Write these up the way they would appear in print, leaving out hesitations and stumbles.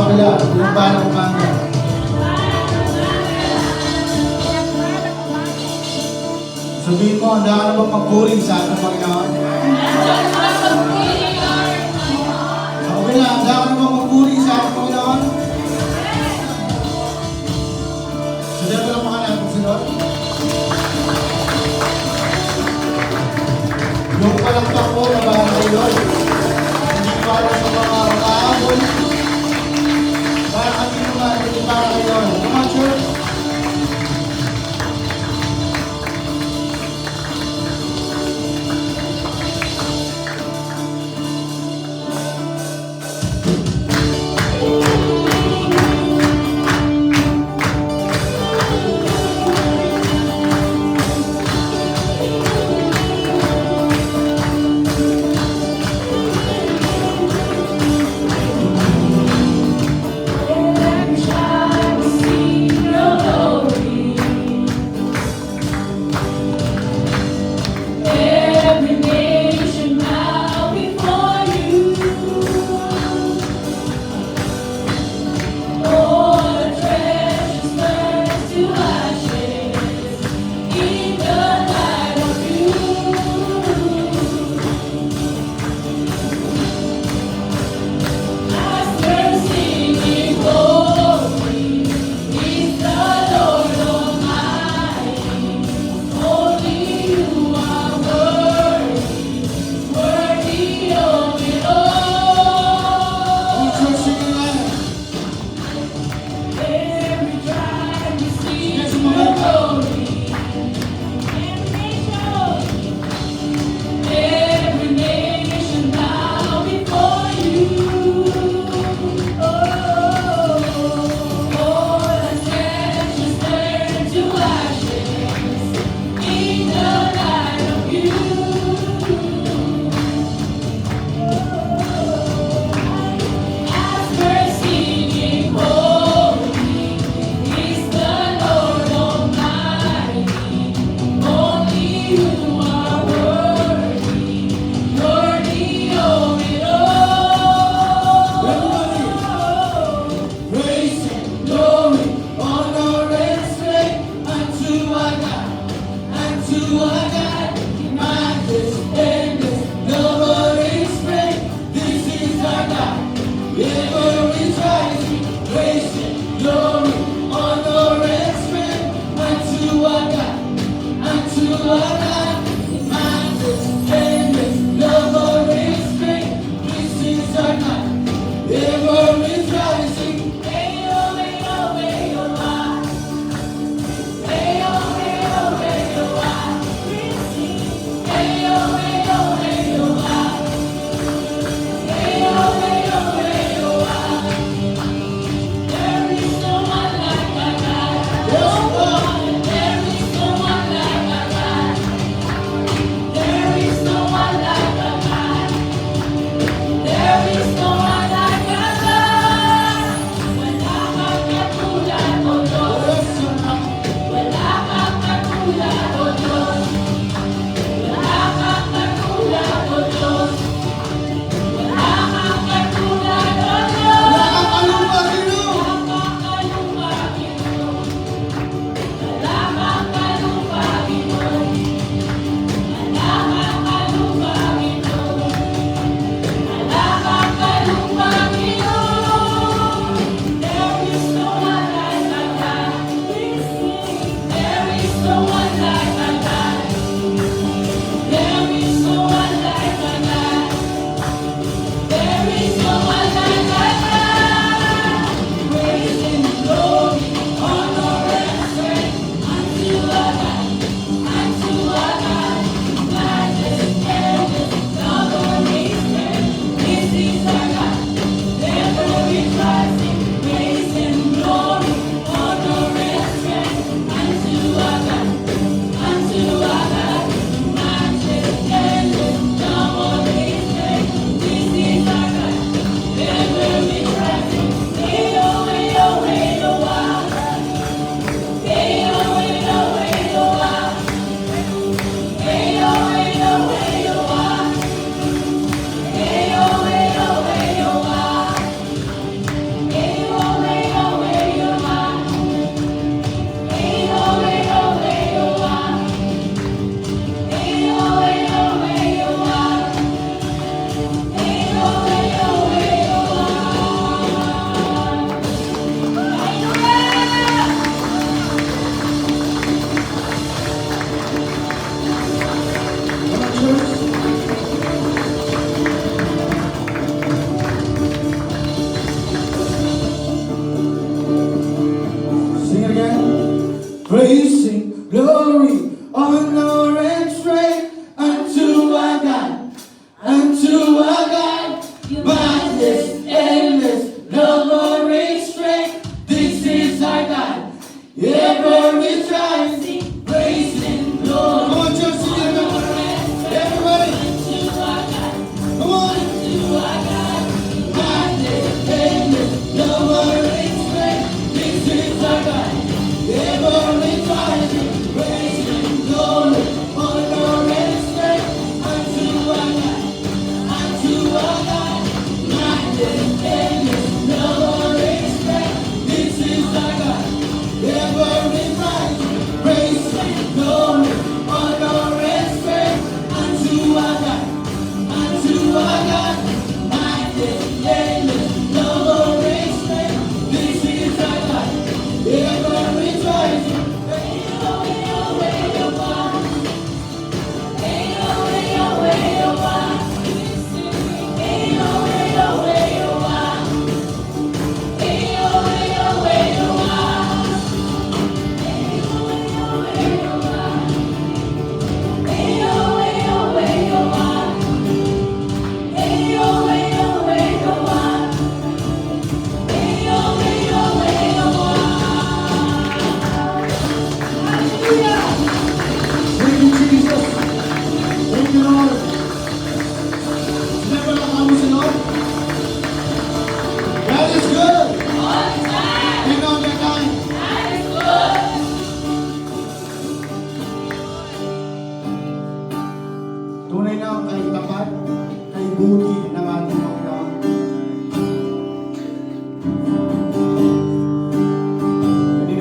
kabila. Tinambahan ng umaga. Sabihin mo, handa ka na ba magpuring sa ating Panginoon? Sa kabila, handa ka na ba magpuring sa ating Panginoon? Sabihan ko lang mga natin sunod. Yung palang takbo na bahala kayo. Hindi para sa mga kaabol. Para kami naman, hindi para kayo. Come on, church.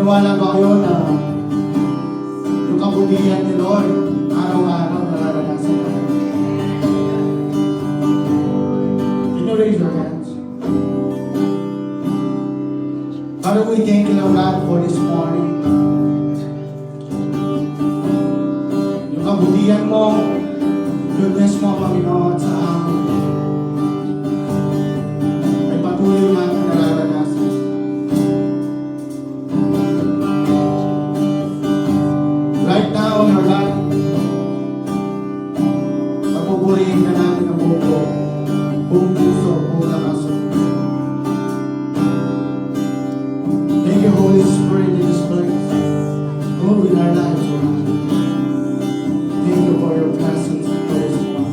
Naniwala ba kayo na yung kabutihan ni Lord, araw-araw nararanasan natin? Can you raise your hands? Father, we thank you, Lord God, for this morning. Yung kabutihan mo, goodness mo, Panginoon, sa amin. Ay patuloy natin nararanasan. Right now in our life, papupurihin ka namin ng buong puso, buong lakas. Thank you, Holy Spirit, in this place. Move in our lives, Lord. Thank you for your presence in this one.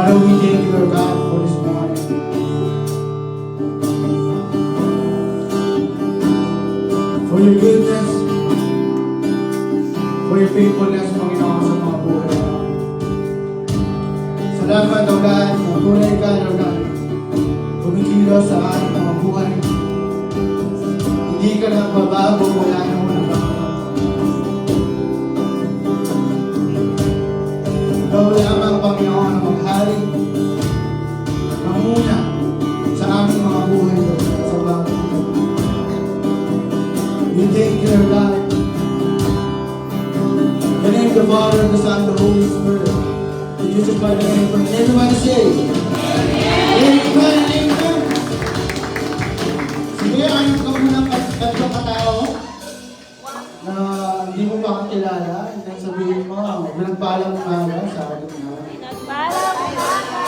Father, we thank you, Lord God, for this morning. For your goodness, for your faithfulness, Panginoon, sa mga buhay namin. Salamat, Lord God, na tunay ka, Lord God, kumikilos sa ating mga buhay. Hindi ka nagbabago, wala nang nagbabago. Ikaw lamang, Panginoon, ang maghari, mamuna sa aming mga buhay, Lord God, sa bawat ito. We thank you, Lord God. In the name of the Father, the Son, and the Holy Spirit. In Jesus' mighty name, and everybody say, Amen. Amen. Sige, ayun ka munang tatlong katao na hindi mo pa kakilala. And then sabihin mo, nagpalang umaga sa atin na. Nagpalang umaga.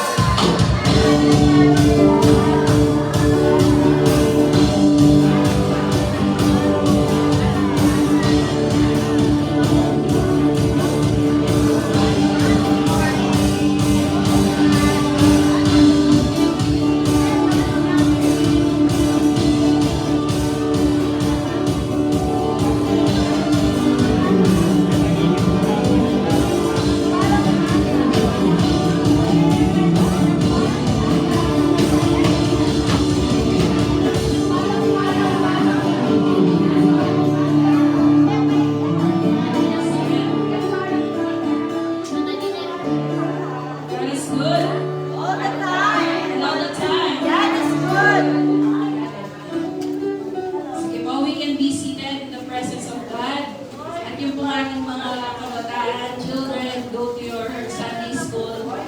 God is good All the time. and all the time. God is good. Sige po, we can be seated in the presence of God. At yung po ating mga kabataan, children, go to your Sunday school.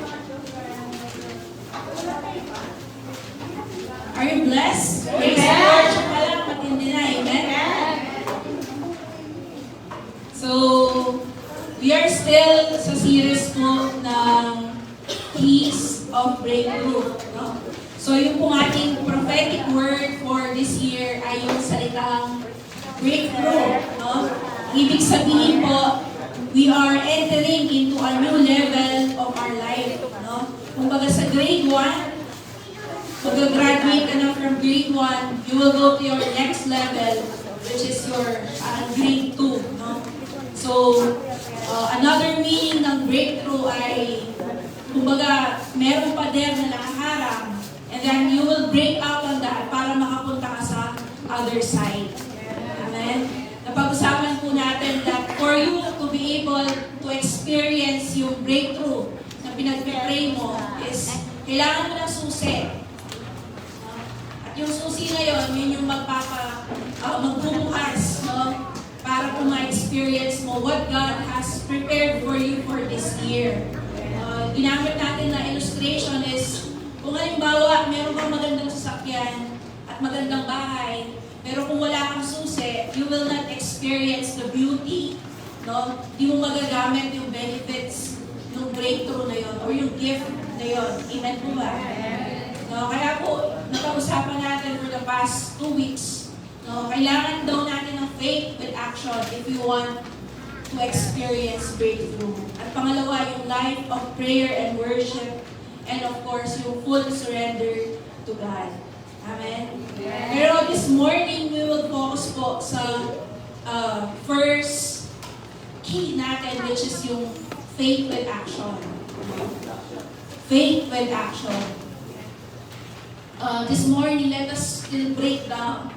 Are you blessed? Praise the Lord. Siya pala, matindi na. Amen? So, we are still sa series po ng Keys of Breakthrough. No? So, yung pong ating prophetic word for this year ay yung salitang breakthrough. No? Ibig sabihin po, we are entering into a new level of our life. No? Kumbaga sa grade 1, mag-graduate ka na from grade 1, you will go to your next level, which is your grade 2. No? So, another meaning ng breakthrough ay, kumbaga, meron pa din na nakaharang, and then you will break out on that para makapunta ka sa other side. Amen? Napag-usapan po natin that for you to be able to experience yung breakthrough na pinag-pray mo is, kailangan mo ng susi. At yung susi na yun yung magbubukas, no? Para kung ma-experience mo what God has prepared for you for this year. Ginamit natin na illustration is, kung halimbawa, meron kang magandang sasakyan at magandang bahay, pero kung wala kang susi, you will not experience the beauty, no? Di mo magagamit yung benefits ng breakthrough na yon or yung gift na yon. Amen po ba? No, kaya po, napag-usapan natin for the past 2 weeks, no, kailangan daw natin ng faith with action if you want to experience breakthrough. At pangalawa, yung life of prayer and worship, and of course, yung full surrender to God. Amen? Pero this morning, we will focus po sa first key natin, which is yung faith with action. Faith with action. This morning, let us still break down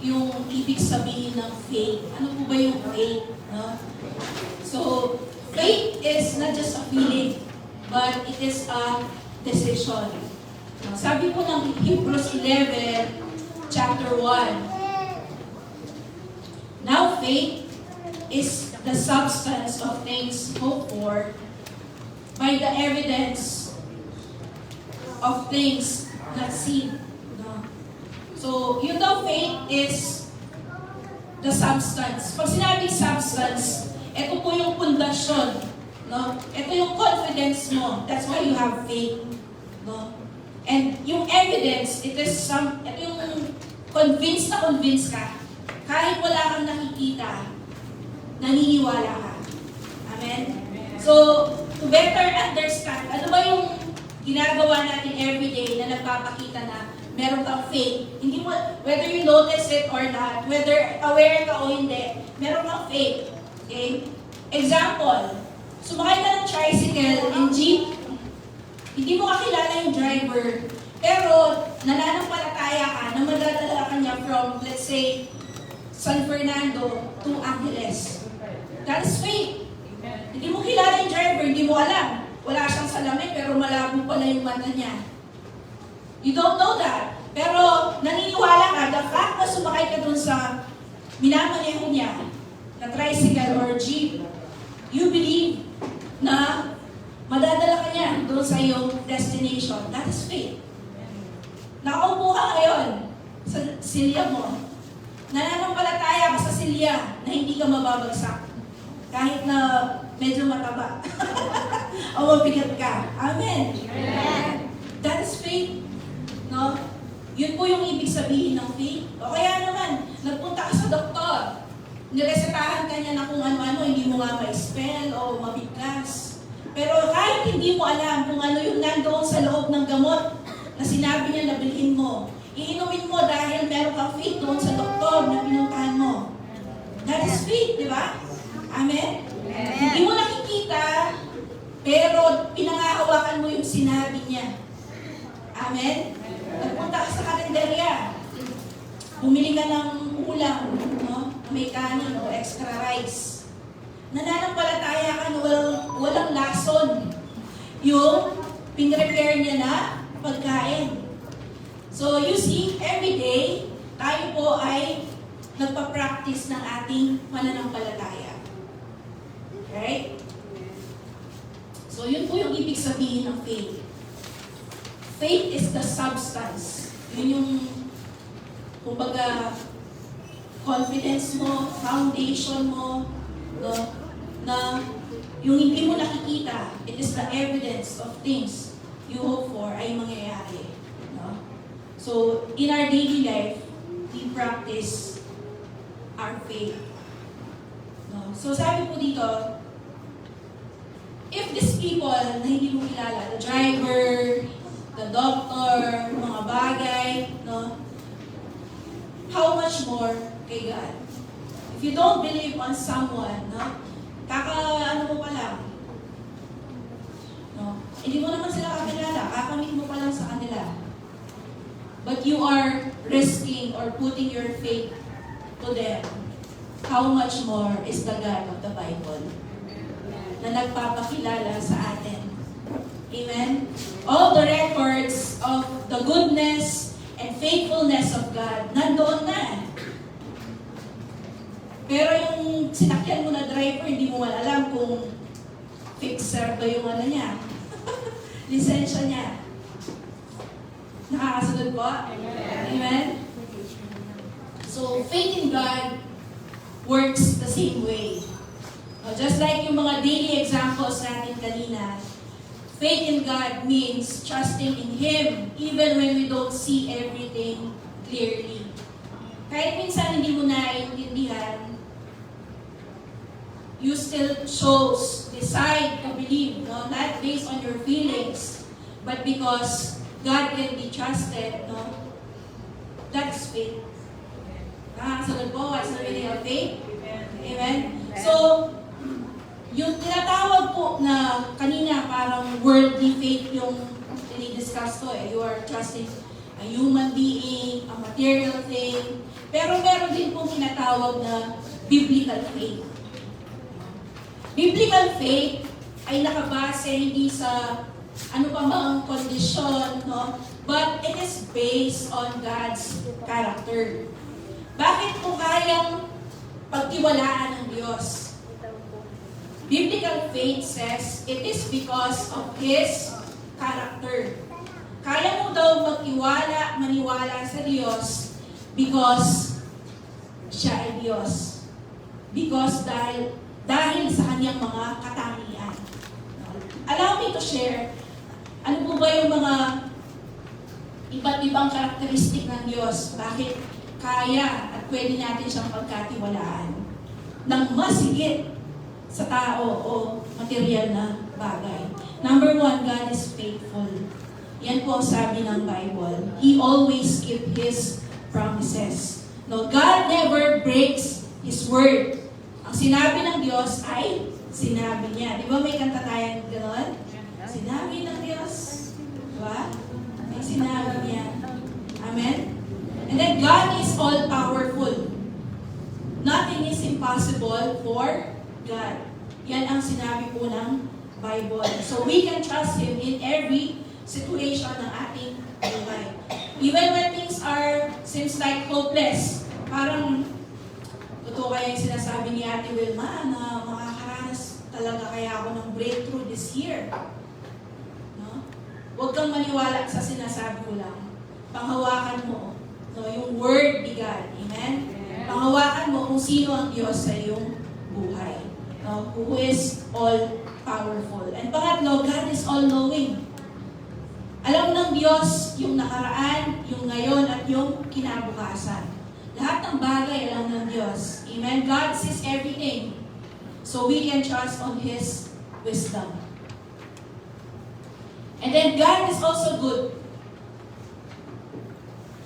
yung ibig sabihin ng faith. Ano po ba yung faith? No? So, faith is not just a feeling, but it is a decision. Sabi po ng Hebrews 11, chapter 1, now faith is the substance of things hoped for by the evidence of things not seen. No? So, yun daw faith is the substance. Pag sinabing substance, ito po yung pundasyon. No? Ito yung confidence mo. That's why you have faith. No? And yung evidence, ito yung convinced ka. Kahit wala kang nakikita, naniniwala ka. Amen? So, to better understand, ano ba yung ginagawa natin everyday na nagpapakita na meron kang faith. Hindi mo, whether you notice it or not, whether aware ka o hindi, meron kang faith. Okay? Example, sumakay ka ng tricycle and jeep, hindi mo kakilala yung driver, pero nananampalataya ka na madadala ka niya from, let's say, San Fernando to Angeles. That is faith. Hindi mo kilala yung driver, hindi mo alam. Wala siyang salamin, pero malabo pala yung mata niya. You don't know that. Pero naniniwala ka, the fact na sumakay ka dun sa minamaneho niya, na tricycle or jeep, you believe na madadala ka niya doon sa iyong destination. That is faith. Nakaupo ka ngayon sa silya mo. Nananampalataya ka sa silya na hindi ka mababagsak. Kahit na medyo mataba. O mabigat ka. Amen. Amen. That is faith. No? Yun po yung ibig sabihin ng faith. O kaya naman, nagpunta ka sa doktor. Niresetahan ka niya na kung ano-ano, hindi mo nga ma-spell o mabiglas. Pero kahit hindi mo alam kung ano yung nandoon sa loob ng gamot na sinabi niya na bilhin mo, iinumin mo dahil meron kang faith doon sa doktor na pinuntahan mo. That is faith, di ba? Amen? Hindi mo nakikita, pero pinangahawakan mo yung sinabi niya. Amen? Nagpunta ka sa karinderya. Bumili ka ng ulam, no? May kanin o extra rice. Nananampalataya ka na walang lason. Yung pinrepare niya na pagkain. So you see, every day, tayo po ay nagpa-practice ng ating pananampalataya. Right? So yun po yung ibig sabihin ng faith. Faith is the substance. Yun yung, kumbaga, confidence mo, foundation mo, no? Na yung hindi mo nakikita, it is the evidence of things you hope for ay mangyayari. No? So, in our daily life, we practice our faith. No? So, sabi po dito, if these people na hindi mo kilala, the driver, the doctor, mga bagay, no? How much more kay God? If you don't believe on someone, no? Ano mo pa lang, no? Hindi mo naman sila kakilala, kakamit mo pa lang sa kanila. But you are risking or putting your faith to them. How much more is the God of the Bible na nagpapakilala sa atin? Amen? All the records of the goodness and faithfulness of God, nandoon na. Pero yung sinakyan mo na driver, hindi mo alam kung fixer ba yung ano niya. Lisensya niya. Nakakasunod po? Amen? So, faith in God works the same way. Just like yung mga daily examples natin kanina, faith in God means trusting in Him even when we don't see everything clearly. Kahit minsan hindi mo naiintindihan, you still decide to believe, no? Not based on your feelings, but because God can be trusted, no? That's faith. Nakakasunod po, what's the meaning of faith? Amen? So, yung tinatawag po na kanina parang worldly faith yung dinidiscuss ko You are trusting a human being, a material thing. Pero meron din pong tinatawag na biblical faith. Biblical faith ay nakabase hindi sa ano pa mang kondisyon, no? But it is based on God's character. Bakit po kayang pagtiwalaan ng Diyos? Biblical faith says it is because of His character. Kaya mo daw maniwala sa Diyos because siya ay Diyos. Because dahil sa kanyang mga katangian. Allow me to share, ano po ba yung mga iba't ibang karakteristik ng Diyos? Bakit kaya at pwede natin siyang pagkatiwalaan ng mas higit sa tao o material na bagay? Number one, God is faithful. faithful. Yan po ang sabi ng Bible. He always keep His promises. No, God never breaks His word. Ang sinabi ng Diyos ay sinabi niya. Di ba may kanta tayong gano'n? Sinabi ng Diyos. Diba? May sinabi niya. Amen? And then God is all-powerful. Nothing is impossible for God. Yan ang sinabi po ng Bible. So we can trust Him in every situation ng ating buhay. Even when things seems like hopeless, parang totoo kaya yung sinasabi ni Ate Wilma na makakaranas talaga kaya ako ng breakthrough this year. No? Huwag kang maniwala sa sinasabi ko lang. Panghawakan mo, no, yung word ni God. Amen? Panghawakan mo kung sino ang Diyos sa iyong buhay. No? Who is all-powerful. And pangatlo, God is all-knowing. Alam ng Diyos yung nakaraan, yung ngayon, at yung kinabukasan. Lahat ng bagay alam ng Diyos. Amen? God sees everything. So we can trust on His wisdom. And then God is also good.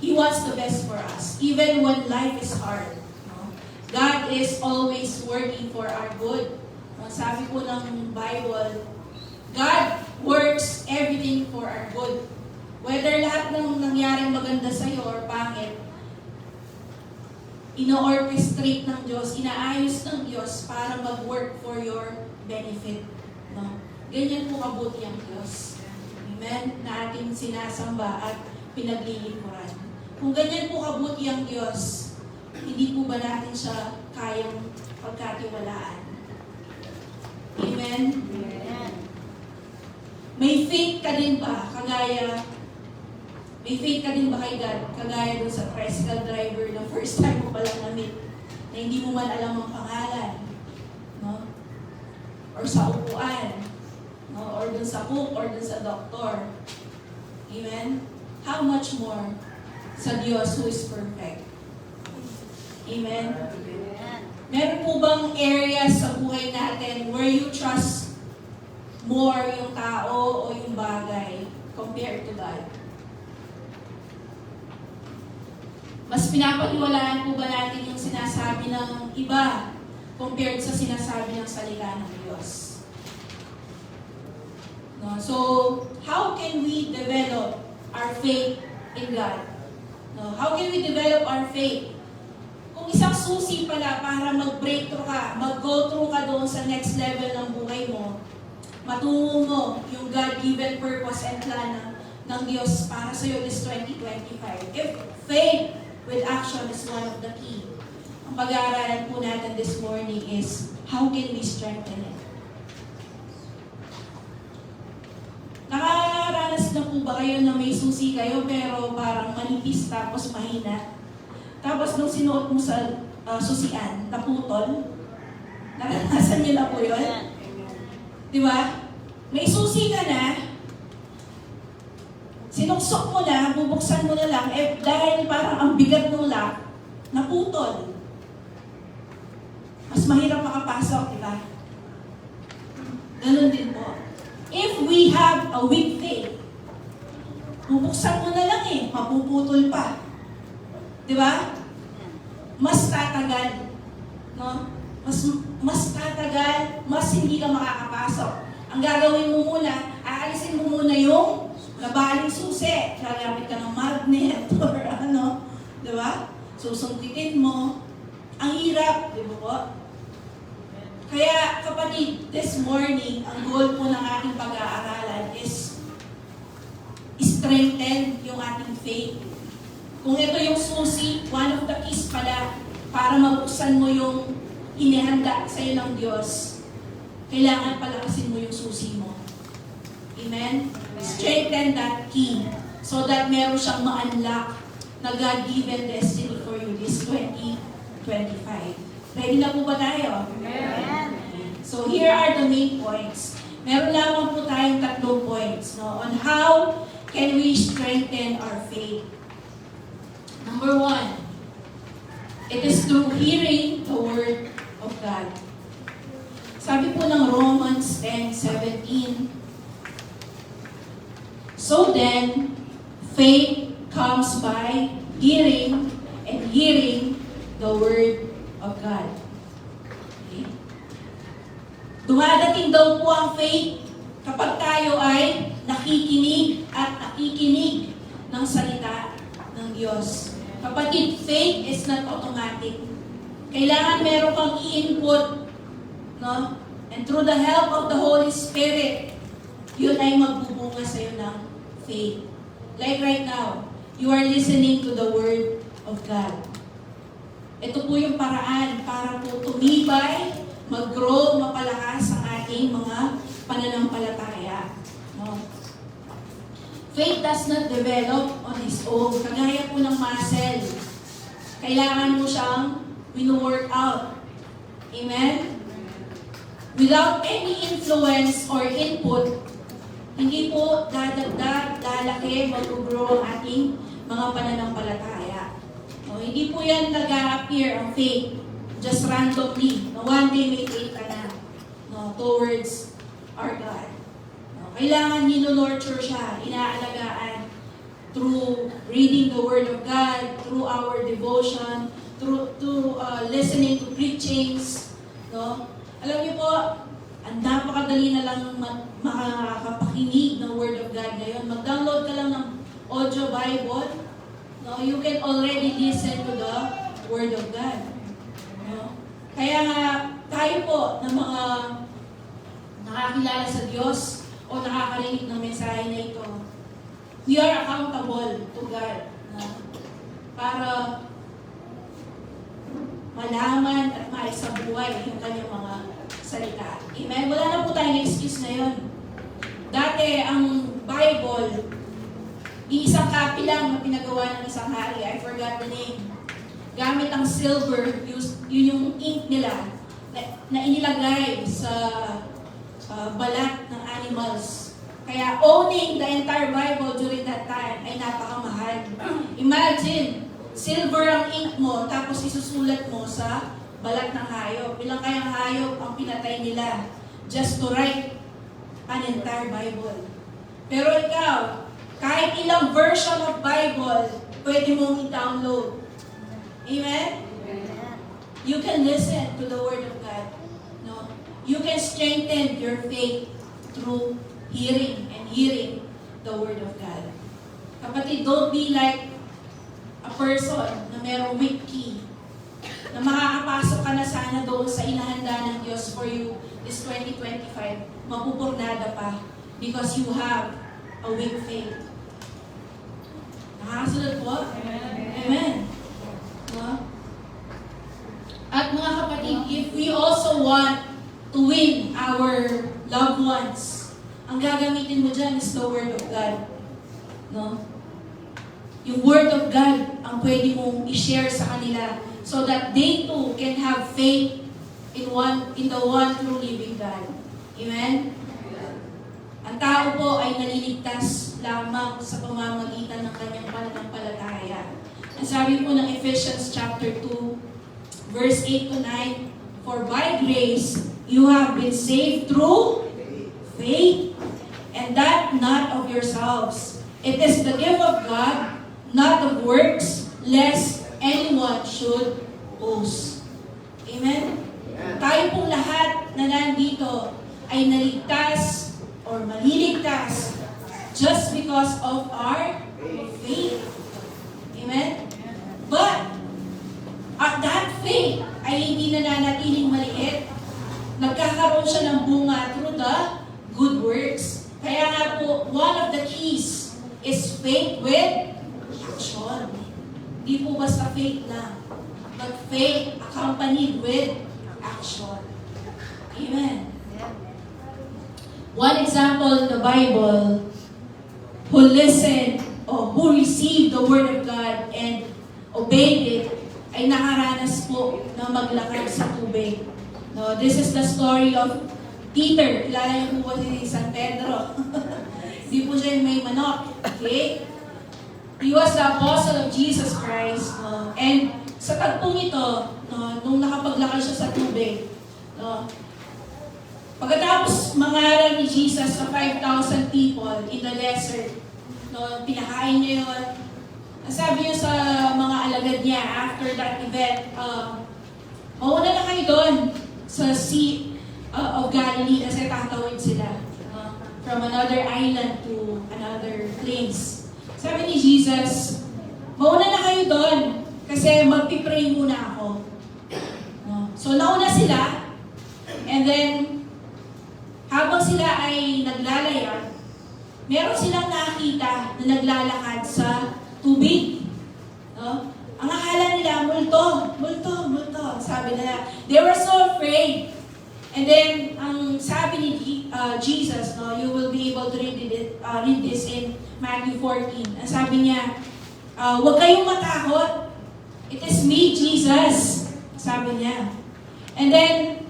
He wants the best for us, even when life is hard. No? God is always working for our good. Ang sabi po ng Bible, God works everything for our good. Whether lahat ng nangyaring maganda sa iyo or pangit, ino-orchestrate ng Diyos, inaayos ng Diyos para mag-work for your benefit. No? Ganyan po kabuti ang Diyos. Amen? Na ating sinasamba at pinaglilingkuran. Kung ganyan po kabuti ang Diyos, hindi po ba natin siya kayang pagkatiwalaan? Amen? Amen. May faith ka din ba may faith ka din ba kay God? Kagaya dun sa tricycle driver na first time mo palang na-meet, na hindi mo man alam ang pangalan, no? Or sa upuan, no? Or dun sa cook, or dun sa doktor. Amen? How much more sa Diyos who is perfect? Amen? Meron po bang areas sa buhay natin where you trust more yung tao o yung bagay compared to God? Mas pinapaniwalaan po ba natin yung sinasabi ng iba compared sa sinasabi ng salita ng Diyos? No? So, how can we develop our faith in God? No? How can we develop our faith? Kung isang susi pala para mag-breakthrough ka, mag-go through ka doon sa next level ng buhay mo, matungo mo yung God-given purpose and plan ng Diyos para sa iyo this 2025. If faith with action is one of the key. Ang pag-aaralan po natin this morning is how can we strengthen it? Nakaranas na po ba kayo na may susi kayo pero parang manipis tapos mahina? Tapos nung sinuot mo sa susian, naputol? Naranasan niyo na po yun? Di ba? May susi ka na, sinuksok mo na, bubuksan mo na lang, dahil parang ang bigat ng lock, naputol. Mas mahirap makapasok, di ba? Ganun din po. If we have a weak faith, bubuksan mo na lang mapuputol pa. Di ba? Mas tatagal. No? Mas tatagal, mas hindi ka makakapasok. Ang gagawin mo muna, aalisin mo muna yung nabaling susi. Gagamit ka ng magnet or ano. Di ba? Susungkitin mo. Ang hirap, di ba po? Kaya kapatid, this morning, ang goal po ng ating pag-aaralan is strengthen yung ating faith. Kung ito yung susi, one of the keys pala para mabuksan mo yung inihanda sa iyo ng Diyos, kailangan palakasin mo yung susi mo. Amen? Strengthen that key so that meron siyang ma-unlock na God-given destiny for you this 2025. Ready na po ba tayo? Amen. So here are the main points. Meron lamang po tayong 3 points on how can we strengthen our faith. Number 1, it is through hearing the Word of God. Sabi po ng Romans 10:17, So then, faith comes by hearing, and hearing the Word of God. Okay? Dumadating daw po ang faith kapag tayo ay nakikinig at nakikinig ng salita ng Diyos. Kapatid, faith is not automatic. Kailangan meron kang i-input, no? And through the help of the Holy Spirit, yun ay magbubunga sa iyo ng faith. Like right now, you are listening to the Word of God. Ito po yung paraan para po tumibay, mag-grow, mapalakas ang ating mga pananampalataya. No? Faith does not develop on its own. Kagaya po ng muscle. Kailangan mo siyang wino-work out. Amen? Without any influence or input, hindi po dadagdag, lalaki, mag-grow ang ating mga pananampalataya. No, hindi po yan nag-a-appear ang faith just randomly. No, one day may faith ka na, no, towards our God. No, kailangan nino-nurture siya, inaalagaan through reading the Word of God, through our devotion, through listening to preachings. No? Alam niyo po, ang napakadali na lang makakapakinig ng Word of God ngayon. Mag-download ka lang ng audio Bible. No? You can already listen to the Word of God. No? Kaya nga, tayo po na mga nakakilala sa Diyos o nakakarinig ng mensahe na ito, we are accountable to God. No? Para malaman at maisabuhay yung kanyang mga salita. Amen? Wala na po tayong excuse na yun. Dati, ang Bible, iisang copy lang na pinagawa ng isang hari. I forgot the name. Gamit ang silver, yun yung ink nila, na inilagay sa balat ng animals. Kaya owning the entire Bible during that time ay napakamahal. Imagine, silver ang ink mo, tapos isusulat mo sa balat ng hayop. Ilang kayang hayop ang pinatay nila just to write an entire Bible. Pero ikaw, kahit ilang version of Bible, pwede mong i-download. Amen? You can listen to the Word of God. No? You can strengthen your faith through hearing and hearing the Word of God. Kapatid, don't be like a person na merong weak key, na makakapasok ka na sana doon sa inahanda ng Diyos for you this 2025, mapupurnada pa because you have a weak faith. Nakakasunod po? Amen. No? At mga kapatid, if we also want to win our loved ones, ang gagamitin mo dyan is the Word of God. No? Yung Word of God ang pwede mong i-share sa kanila so that they too can have faith in the one true living God. Amen? Ang tao po ay naliligtas lamang sa pamamagitan ng kanyang pananampalataya. Ang sabi po ng Ephesians chapter 2, verse 8 to 9, for by grace you have been saved through faith, and that not of yourselves. It is the gift of God, not of works, lest anyone should boast. Amen? Tayo pong lahat na nandito ay naligtas or maliligtas just because of our faith. Amen? But, that faith ay hindi nananatiling maliit. Nagkakaroon siya ng bunga through the good works. Kaya nga po, one of the keys is faith with action. Hindi po basta faith lang, but faith accompanied with action. Amen. One example in the Bible, who listened or who received the Word of God and obeyed it, ay nakaranas po na maglakad sa tubig. No, this is the story of Peter. Kilala niyo po si San Pedro. Hindi po siya yung may manok. Okay? He was the apostle of Jesus Christ. No? And sa tagpong ito, no, nung nakapaglakad siya sa tubig, no, pagkatapos mangaral ni Jesus sa 5,000 people in the desert, no, pinakain niya yun. Ang sabi niya sa mga alagad niya after that event, mauna na kayo doon sa Sea of Galilee kasi tatawid sila from another island to another place. Sabi ni Jesus, mauna na kayo doon kasi magpipray muna ako. No? So nauna sila, and then habang sila ay naglalayag, meron silang nakita na naglalakad sa tubig. No? Ang akala nila, multo. Sabi nila, they were so afraid. And then, ang sabi ni Jesus, no, you will be able to read this in Matthew 14. Ang sabi niya, huwag kayong matakot. It is me, Jesus. Sabi niya. And then,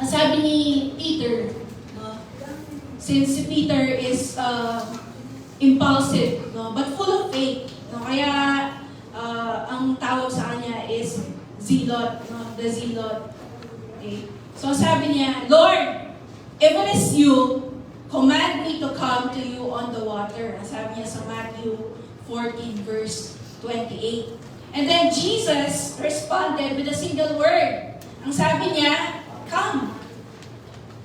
ang sabi ni Peter, no, since si Peter is impulsive, no, but full of faith. No, kaya, ang tawag sa kanya is zealot, no, the zealot. Okay. So sabi niya, Lord, if it is you, command me to come to you on the water. Sabi niya sa Matthew 14 verse 28. And then Jesus responded with a single word. Ang sabi niya, come.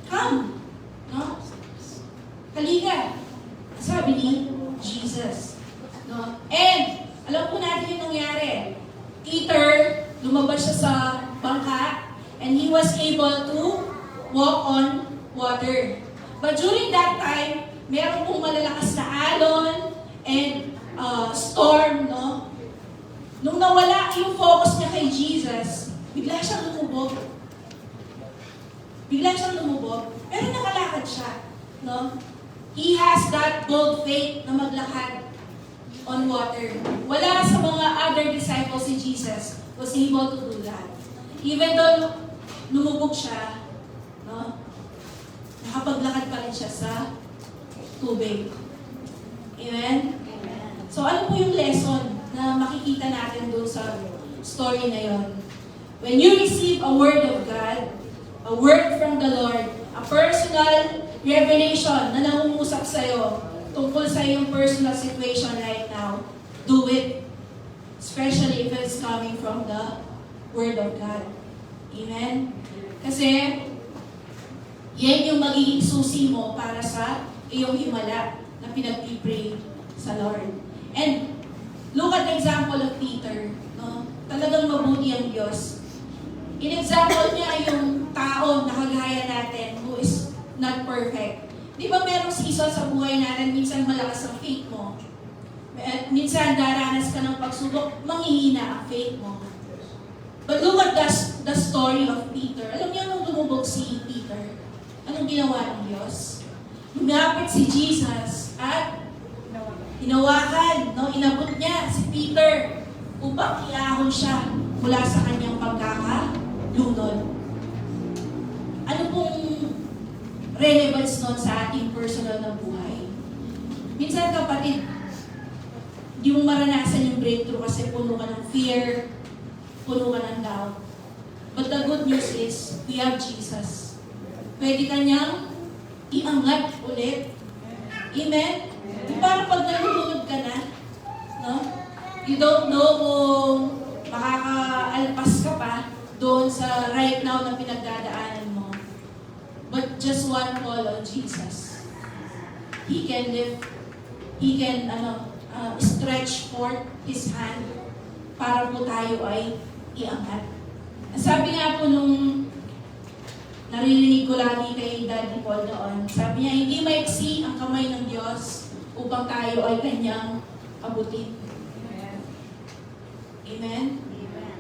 Come. No? Halika. Ang sabi ni Jesus. No? And, alam po natin yung nangyari. Peter, lumabas siya sa bangka, and he was able to walk on water. But during that time, meron pong malalakas na alon and storm, no? Nung nawala yung focus niya kay Jesus, bigla siyang lumubog. Pero nakalakad siya, no? He has that bold faith na maglakad on water. Wala sa mga other disciples si Jesus was able to do that. Even though lumubog siya, no? Nakapaglakad pa rin siya sa tubig. Amen? So ano po yung lesson na makikita natin doon sa story na yon? When you receive a word of God, a word from the Lord, a personal revelation na nangungusap sa'yo tungkol sa iyong personal situation right now, do it. Especially if it's coming from the Word of God. Amen? Kasi, yan yung magiging susi mo para sa iyong himala na pinag-pray sa Lord. And, look at the example of Peter. No? Talagang mabuti ang Diyos. In-example niya yung tao na kagaya natin who is not perfect. Di ba merong season sa buhay natin, minsan malakas ang faith mo. Minsan daranas ka ng pagsubok, manghihina ang faith mo. But look at the story of Peter. Alam niyo nung lumubog si Peter, anong ginawa ng Diyos? Lumapit si Jesus at hinawakan, no? Inabot niya si Peter upang iahon siya mula sa kanyang pagkakalunod. Ano pong relevance nun sa ating personal na buhay? Minsan kapatid, di mo maranasan yung breakthrough kasi puno ka ng fear, puno ka ng doubt. But the good news is, we have Jesus. Pwede ka niyang iangat ulit. Amen? Para pag nalulunod ka na, no? You don't know kung makakaalpas ka pa doon sa right now na pinagdadaanan mo. But just one call on Jesus. He can lift, He can stretch forth His hand para po tayo ay iangat. Sabi nga po nung naririnig ko lagi kay Daddy Paul noon, sabi niya, hindi maiksi ang kamay ng Diyos upang tayo ay Kanyang abutin. Amen? Amen.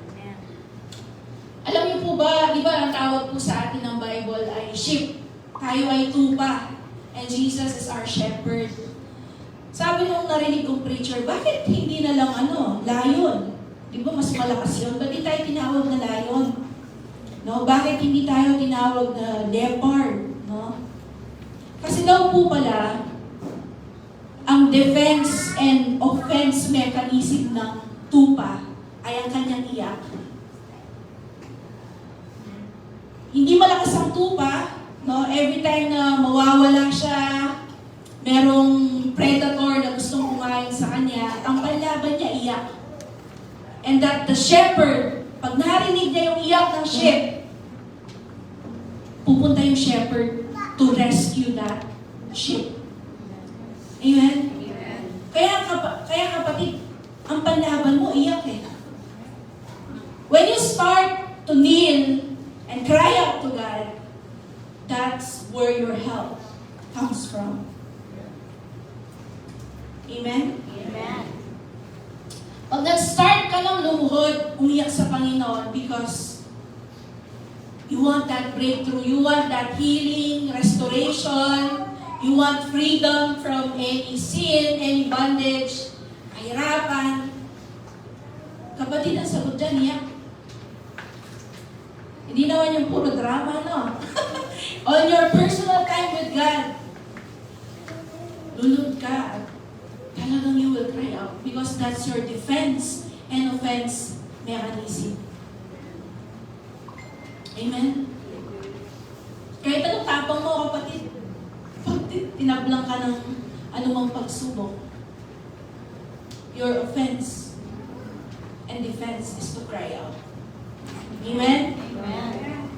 Alam niyo po ba, di ba ang tawag po sa atin ng Bible ay sheep. Tayo ay tupa. And Jesus is our shepherd. Sabi nung narinig kong preacher, bakit hindi na lang lion? Di ba mas malakas yun? Ba't di tayo tinawag na lion? No? Bakit hindi tayo tinawag na leopard? No? Kasi daw po pala, ang defense and offense mechanism ng tupa ay ang kanyang iyak. Hindi malakas ang tupa, no? Every time na mawawala siya, merong predator na gustong And that the shepherd, pag narinig niya yung iyak ng sheep, pupunta yung shepherd to rescue that sheep. Amen? Kaya kapatid, ang panlaban mo, iyak eh. When you start to kneel and cry out to God, that's where your help comes from. Amen? Amen. Pag nag-start ka ng lumuhod, umiyak sa Panginoon because you want that breakthrough, you want that healing, restoration, you want freedom from any sin, any bondage, kahirapan. Kapatid, ang sagot dyan, iyak. Hindi naman yung puro drama, no? On your personal time with God, lulod ka. Talagang you will cry out because that's your defense and offense mechanism. Amen? Kahit anong tapang mo, kapatid, pag tinablang ka ng anumang pagsubok, your offense and defense is to cry out. Amen? Amen.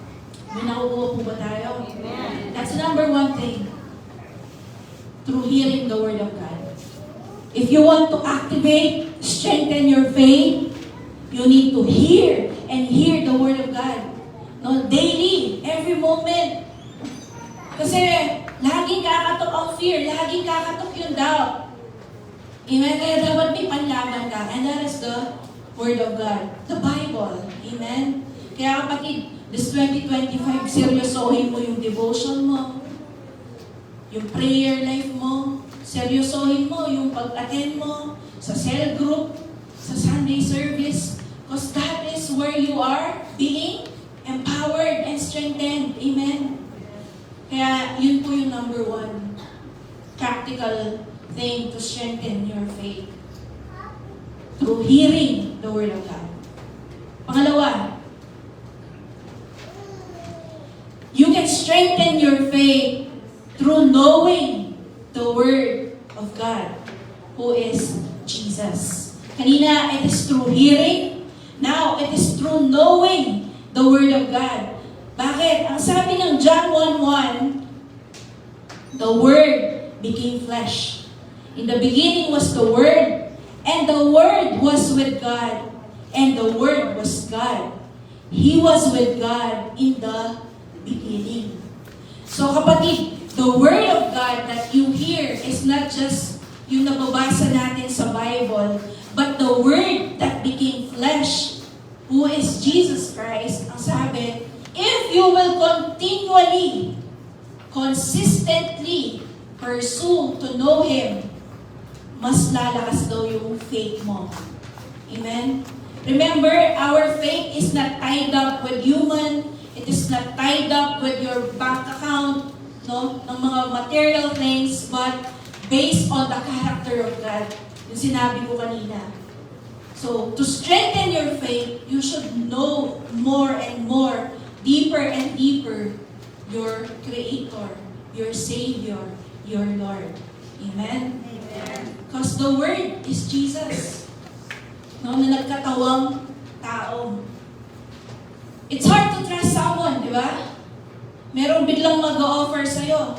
May nakukuha po ba tayo? Amen. That's the number one thing. Through hearing the Word of God. If you want to activate, strengthen your faith, you need to hear and hear the Word of God. No, daily, every moment. Kasi laging kakatok ang fear, laging kakatok yung doubt. Amen? Kaya dapat may panlaban ka. And that is the Word of God. The Bible. Amen? Kaya kapatid, this 2025, seryosohin mo yung devotion mo, yung prayer life mo, seryosohin mo yung pag-attend mo sa cell group, sa Sunday service, because that is where you are being empowered and strengthened. Amen? Kaya yun po yung number one practical thing to strengthen your faith. Through hearing the Word of God. Pangalawa, you can strengthen your faith through knowing the Word of God, who is Jesus. Kanina, it is through hearing. Now, it is through knowing the Word of God. Bakit? Ang sabi ng John 1:1, the Word became flesh. In the beginning was the Word, and the Word was with God, and the Word was God. He was with God in the beginning. So kapatid, the Word of God that you hear is not just yung nababasa natin sa Bible, but the Word that became flesh, who is Jesus Christ. Ang sabi, if you will continually, consistently pursue to know Him, mas lalakas daw yung faith mo. Amen? Remember, our faith is not tied up with human. It is not tied up with your bank account, no, ng mga material things, but based on the character of God. Yung sinabi ko kanina. So, to strengthen your faith, you should know more and more, deeper and deeper, your Creator, your Savior, your Lord. Amen? Because the Word is Jesus. No, na nagkatawang tao. It's hard to trust someone, di ba? Merong biglang mag-o-offer sa'yo.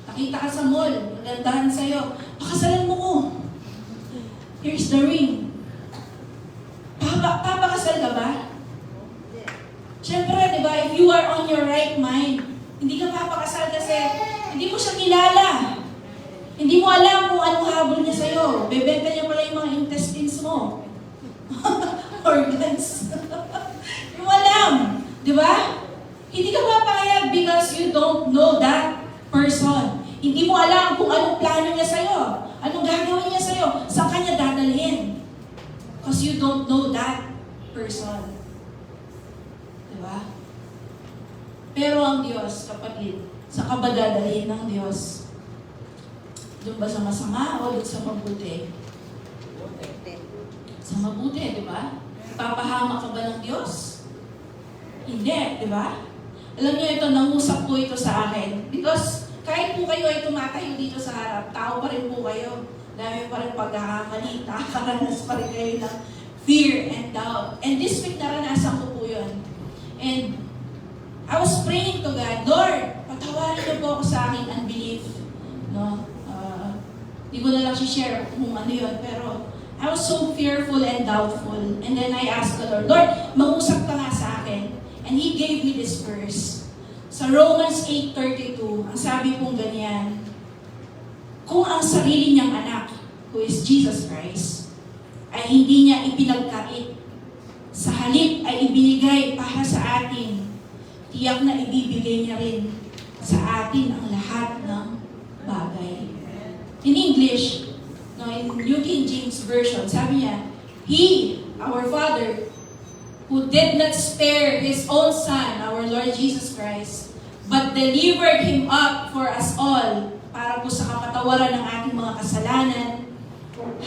Nakita ka sa mall, magandahan sa'yo. Pakasalan mo ko. Here's the ring. Papakasal ka ba? Siyempre, di ba, if you are on your right mind, hindi ka papakasal kasi hindi mo siya kilala. Hindi mo alam kung anong habol niya sa'yo. Bebenta niya pala yung mga intestines mo. Organs. Hindi mo alam. Di ba? Hindi ka papayag because you don't know that person. Hindi mo alam kung anong plano niya sa'yo. Anong gagawin niya sa'yo. Saan kanya dadalhin. Because you don't know that person. Di ba? Pero ang Diyos, kapatid, sa kabadadalhin ng Diyos, doon ba sa masama o doon sa mabuti? Sa mabuti, di ba? Papahama ka ba ng Diyos? Hindi, di ba? Alam niyo ito, nangusap po ito sa akin. Because kahit po kayo ay tumatayo dito sa harap, tao pa rin po kayo. Dami pa rin pagkakamali, nakakaranas pa rin kayo ng fear and doubt. And this week, naranasan ko po yun. And I was praying to God, Lord, patawarin niyo po ako sa aking unbelief. No? Di ko na lang share kung ano yun, pero I was so fearful and doubtful. And then I asked the Lord, Lord, mag-usap ka nga sa akin. And He gave me this verse. Sa Romans 8:32, ang sabi pong ganyan, kung ang sarili niyang anak, who is Jesus Christ, ay hindi niya ipinagkait, sa halip ay ibinigay para sa atin, tiyak na ibibigay niya rin sa atin ang lahat ng bagay. In English, no, in New King James Version, sabi niya, He, our Father, who did not spare His own Son, our Lord Jesus Christ, but delivered Him up for us all, para po sa kapatawaran ng ating mga kasalanan,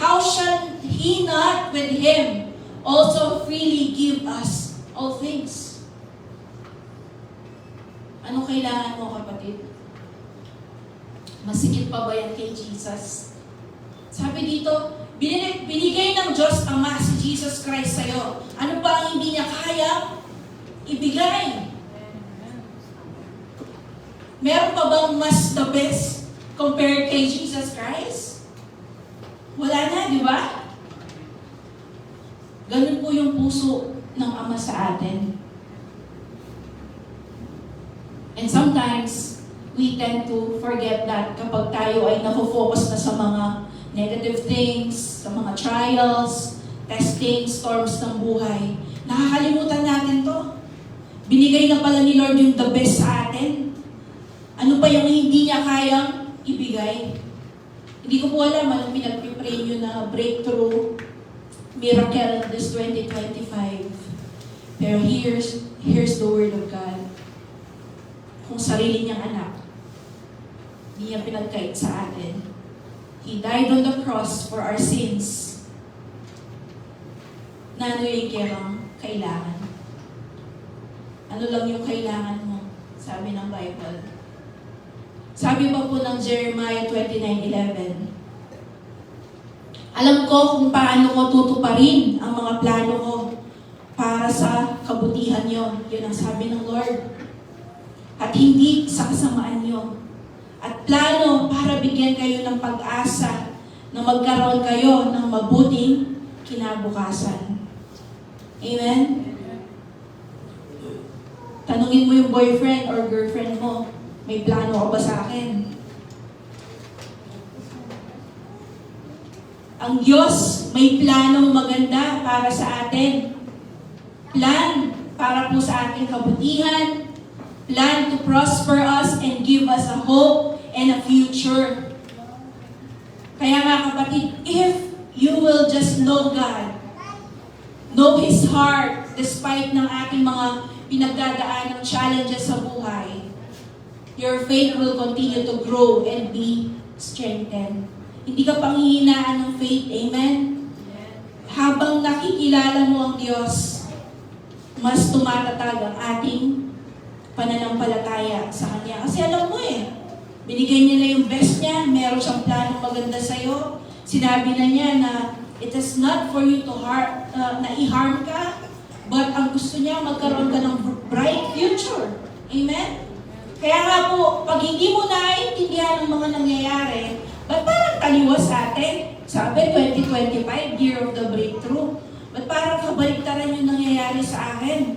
how shall He not with Him also freely give us all things? Ano kailangan mo, kapatid? Masigit pa ba yan kay Jesus? Sabi dito, binigay ng Diyos Ama si Jesus Christ sa'yo. Ano pa ang hindi niya kaya ibigay? Meron pa bang mas the best compared kay Jesus Christ? Wala na, di ba? Ganun po yung puso ng Ama sa atin. And sometimes, we tend to forget that kapag tayo ay nafo-focus na sa mga negative things, sa mga trials, testing, storms ng buhay, nakakalimutan natin to. Binigay na pala ni Lord yung the best sa atin. Ano pa yung hindi niya kayang ibigay? Hindi ko po alam anong pinag-pray nyo na breakthrough, miracle this 2025. Pero here's the word of God. Kung sarili niyang anak, hindi niya pinagkait sa atin. He died on the cross for our sins. Na ano yung kailangan? Ano lang yung kailangan mo? Sabi ng Bible. Sabi pa po ng Jeremiah 29:11, alam ko kung paano ko tutuparin ang mga plano ko para sa kabutihan niyo. Yun ang sabi ng Lord. At hindi sa kasamaan niyo. At plano para bigyan kayo ng pag-asa na magkaroon kayo ng mabuting kinabukasan. Amen? Tanungin mo yung boyfriend or girlfriend mo, may plano ka ba sa akin? Ang Diyos may planong maganda para sa atin. Plan para po sa ating kabutihan. Plan to prosper us and give us a hope and a future. Kaya nga kapatid, if you will just know God, know His heart, despite ng ating mga pinagdadaan ng challenges sa buhay, your faith will continue to grow and be strengthened. Hindi ka panghihinaan ng faith, amen? Habang nakikilala mo ang Diyos, mas tumatatag ang ating pananampalataya sa Kanya. Kasi alam mo binigay niya na yung best niya, meron siyang planong maganda sa'yo. Sinabi na niya na it is not for you to na i-harm ka, but ang gusto niya magkaroon ka ng bright future. Amen? Kaya nga po, pag hindi mo naiintindihan ang mga nangyayari, ba't parang taliwas sa atin? Sabi, 2025, year of the breakthrough. Ba't parang kabaliktaran yung nangyayari sa akin?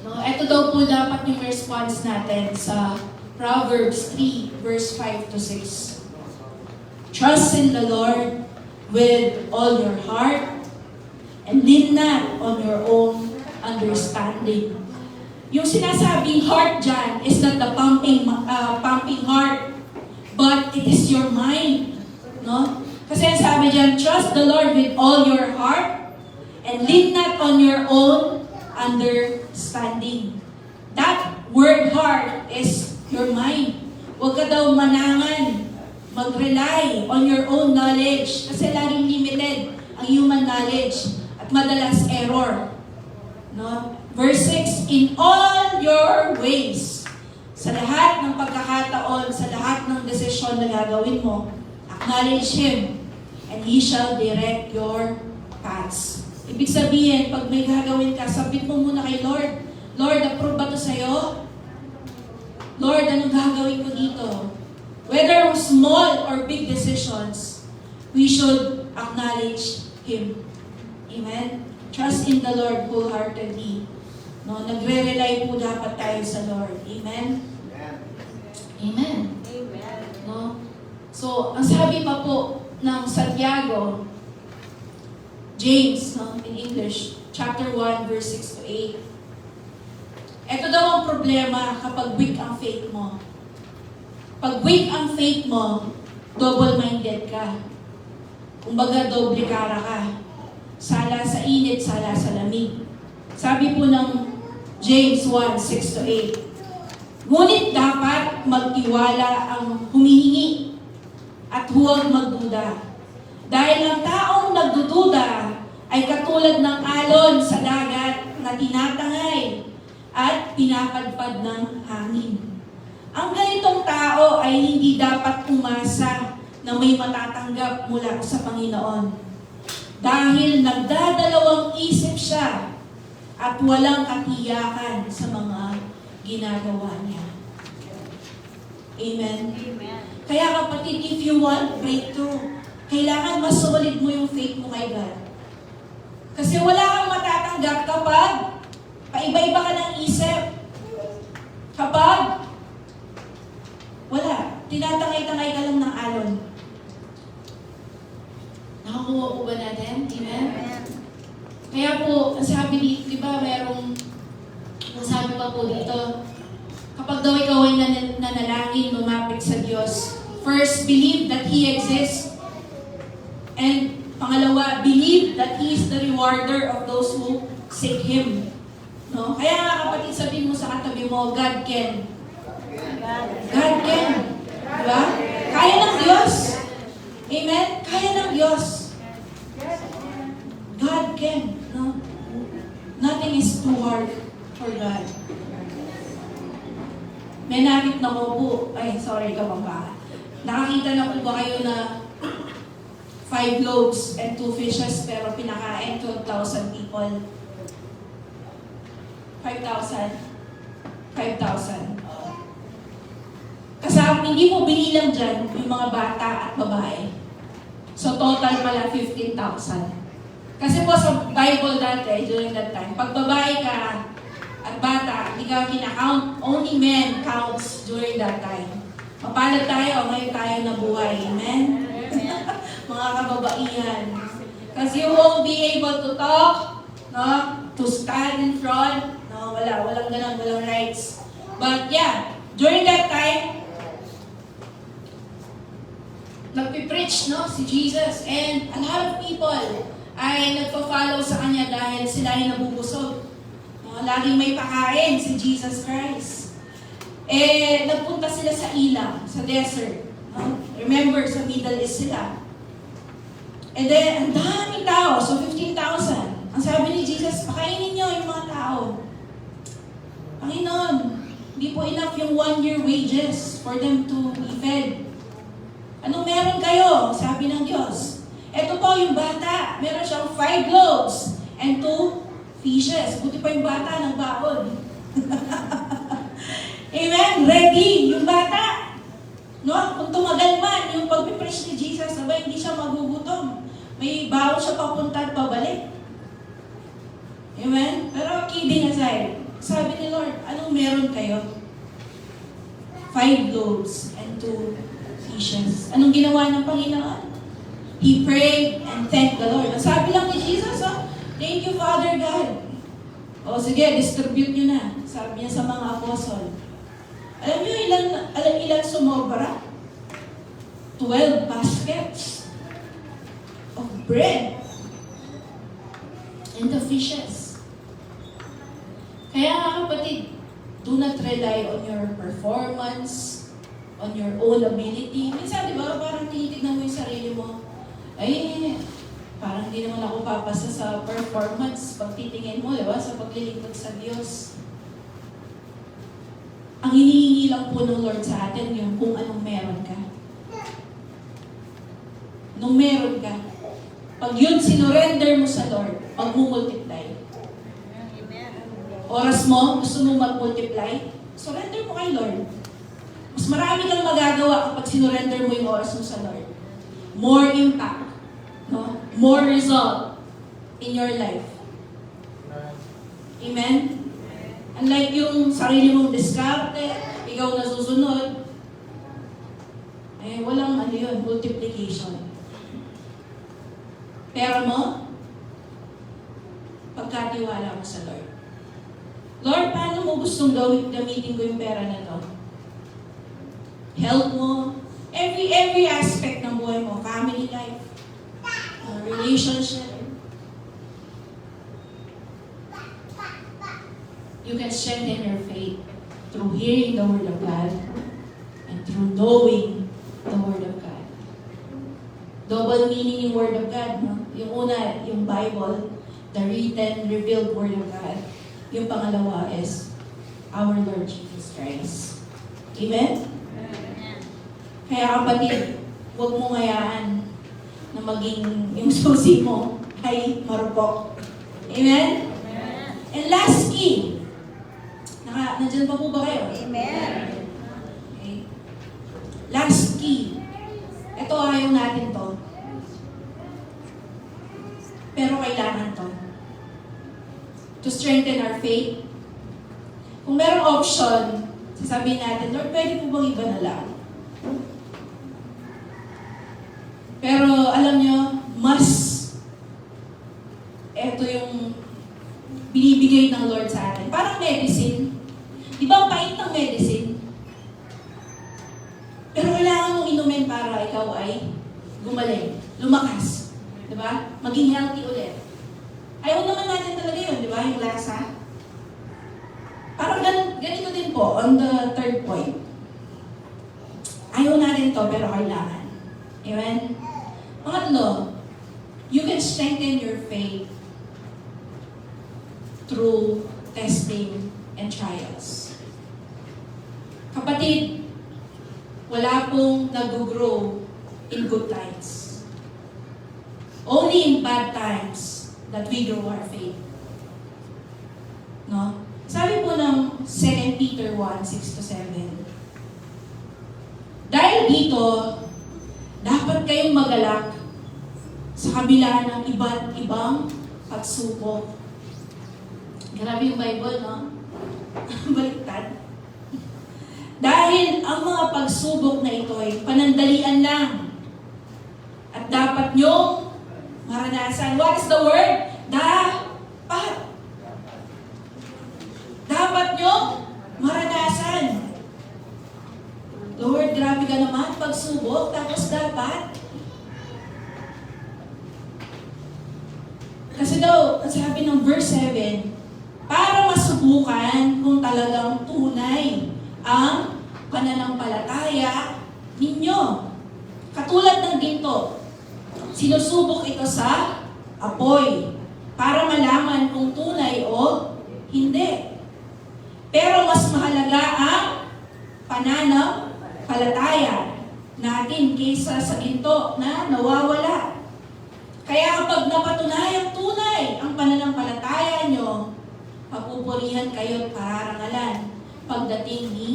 No, ito daw po dapat yung response natin sa Proverbs 3, verse 5 to 6. Trust in the Lord with all your heart and lean not on your own understanding. Yung sinasabing heart dyan is not the pumping heart, but it is your mind. No? Kasi ang sabi dyan, trust the Lord with all your heart and lean not on your own understanding. That word heart is your mind. Huwag ka daw manangan, mag-rely on your own knowledge kasi laging limited ang human knowledge at madalas error. No? Verse 6, in all your ways, sa lahat ng pagkakataon, sa lahat ng desisyon na gagawin mo, acknowledge Him. and He shall direct your paths. Ibig sabihin, pag may gagawin ka, sabit mo muna kay Lord. Lord, approve ba ito sa'yo? Lord, anong gagawin ko dito? Whether small or big decisions, we should acknowledge Him. Amen? Trust in the Lord wholeheartedly. No, nagre-rely po dapat tayo sa Lord. Amen? Amen. Amen. No? So, ang sabi pa po ng Santiago, James, no, in English, chapter 1, verse 6 to 8. Ito daw ang problema kapag weak ang faith mo. Pag weak ang faith mo, double-minded ka. Kumbaga, doble kara ka. Sala sa init, sala sa lamig. Sabi po ng James 1, 6 to 8. Ngunit dapat magtiwala ang humihingi at huwag magduda. Dahil ang taong nagdududa ay katulad ng alon sa dagat na tinatangay at pinapadpad ng hangin. Ang ganitong tao ay hindi dapat umasa na may matatanggap mula sa Panginoon. Dahil nagdadalawang isip siya at walang katiyakan sa mga ginagawa niya. Amen? Amen. Kaya kapatid, if you want breakthrough, kailangan mas solid mo yung faith mo kay God. Kasi wala kang matatanggap kapag paiba-iba ka ng isip. Kapag wala, tinatangay-tangay ka lang ng alon. Nakakuha po ba natin? Amen? Amen. Kaya po, sabi dito, di ba, merong, sabi pa po dito, kapag daw ikaw ay nanalangin, lumapit sa Diyos, first, believe that He exists. And pangalawa, believe that He is the rewarder of those who seek Him. No? Kaya nga kapatid, sabihin mo sa katabi mo, God can. God can. Diba? Kaya ng Diyos. Amen? Kaya ng Diyos. God can. No? Nothing is too hard for God. May nakit na ko po. Ay, sorry ka ba? Nakakita na po ba kayo na 5 loaves and 2 fishes pero pinakain 12,000 people? 5,000. 5,000. Kasama, hindi mo binilang dyan yung mga bata at babae. So total pala 15,000. Kasi po sa Bible dati, during that time, pag babae ka at bata, hindi ka kinakount, only men counts during that time. Mapalad tayo, ngayon tayo nabuhay. Amen? Mga kababaihan. Kasi you won't be able to talk, no? To stand in front. No, walang ganun, walang rights. But yeah, during that time, nagpipreach, no, si Jesus. And a lot of people ay nagpa-follow sa Kanya dahil sila ay nabubusog. Laging may pakain si Jesus Christ. Eh, nagpunta sila sa ilang, sa desert. No? Remember, sa Middle East sila. And then, ang daming tao. So, 15,000. Ang sabi ni Jesus, pakainin niyo yung mga tao. Panginoon, hindi po enough yung 1-year wages for them to be fed. Anong meron kayo? Sabi ng Diyos. Ito po yung bata. Meron siyang 5 loaves and 2 fishes. Buti pa yung bata nagbaon. Amen? Ready yung bata. No? Kung tumagal man yung pag-preach ni Jesus, sabay hindi siya magugutom. May baon siya papunta at pabalik. Amen? Pero kidding aside, sabi ni Lord, anong meron kayo? 5 loaves and 2 fishes. Anong ginawa ng Panginoon? He prayed and thanked the Lord. Ang sabi lang ni Jesus, thank you, Father God. O sige, distribute nyo na. Sabi niya sa mga apostol. Alam niyo ilan sumobra? 12 baskets of bread and the fishes. Kaya nga kapatid, do not rely on your performance, on your own ability. Minsan, di ba, parang tinitignan mo yung sarili mo, ay, parang di naman ako papasa sa performance pag titingin mo, di ba, sa paglilingkod sa Diyos. Ang hinihingi lang po ng Lord sa atin yung kung anong meron ka. nung meron ka, pag yun sinurrender mo sa Lord, magmumultiply. Oras mo, gusto mo mag-multiply, surrender mo kay Lord. Mas marami kang magagawa kapag sinurrender mo yung oras mo sa Lord. More impact, no? More result in your life. Amen? Unlike yung sarili mong diskarte, ikaw na susunod, walang yun, multiplication. Pero mo, pagkatiwala mo sa Lord. Lord, paano mo gustong gamitin ko yung pera na to? Health mo, every aspect ng buhay mo, family life, relationship. You can strengthen your faith through hearing the Word of God and through knowing the Word of God. Double meaning yung Word of God, no? Yung una, yung Bible, the written, revealed Word of God. Yung pangalawa is our Lord Jesus Christ. Amen? Kaya kapatid, huwag mo ngayaan na maging yung susi mo ay marupok. Amen? And last key. Nandiyan pa po ba kayo? Amen. Okay. Last key. Ito, ayaw natin to. Pero kailangan to. To strengthen our faith. Kung merong option, sasabihin natin, Lord, pwede po bang iba na lang? Pero alam nyo, mas ito yung binibigay ng Lord sa atin. Parang medicine. Di ba ang pait ng medicine? Pero kailangan mong inumin para ikaw ay gumaling, lumakas. Di ba? Maging healthy ulit. Ayaw naman natin talaga yun, di ba? Yung lasa. Parang ganito din po, on the third point. Ayaw natin to, pero kailangan. Amen? Pangatlo, you can strengthen your faith through testing and trials. Kapatid, wala pong nag-grow in good times. Only in bad times that we grow our faith. No? Sabi po ng 2 Peter 1:6-7, dahil dito, dapat kayong magalak sa kabila ng iba't ibang pagsubok. Grabe yung Bible, no? Baliktad. Dahil ang mga pagsubok na ito ay panandalian lang. At dapat nyong maranasan. What is the word? Dapat. Dapat nyong maranasan. Lord, grabe ka naman, pagsubok, tapos dapat. Kasi daw, ang sabi ng verse 7, para masubukan kung talagang tunay ang pananampalataya ninyo. Katulad ng ginto, sinusubok ito sa apoy para malaman kung tunay o hindi. Pero mas mahalaga ang pananampalataya natin kaysa sa ginto na nawawala. Kaya kapag napatunayang tunay ang pananampalataya nyo, papupurihan kayo at pararangalan pagdating ni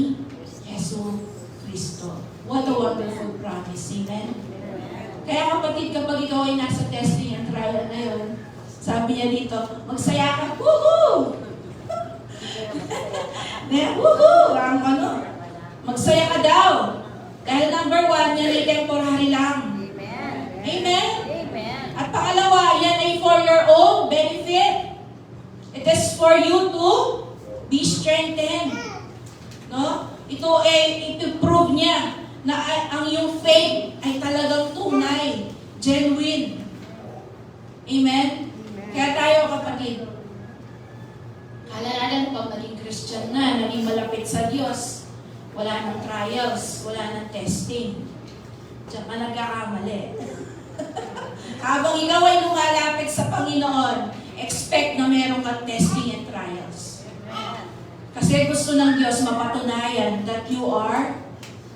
Yesu Cristo. What a wonderful promise. Amen? Kaya kapatid, kapag ikaw ay nasa testing and trial na yun, sabi niya dito, magsaya ka, woohoo! Woohoo! Ang magsaya ka daw. Dahil number 1, yan ay temporary lang. Amen? At pangalawa, yan ay for your own benefit. It is for you to be strengthened. No? Ito ay ito-prove niya na ang iyong faith ay talagang tunay, genuine. Amen? Kaya tayo kapatid, kala natin pag naging Christian na, naging malapit sa Diyos, wala nang trials, wala nang testing. Diyan ka nagkakamali. Habang ikaw ay lumalapit sa Panginoon, expect na meron kang testing and trials. Kasi gusto ng Diyos mapatunayan that you are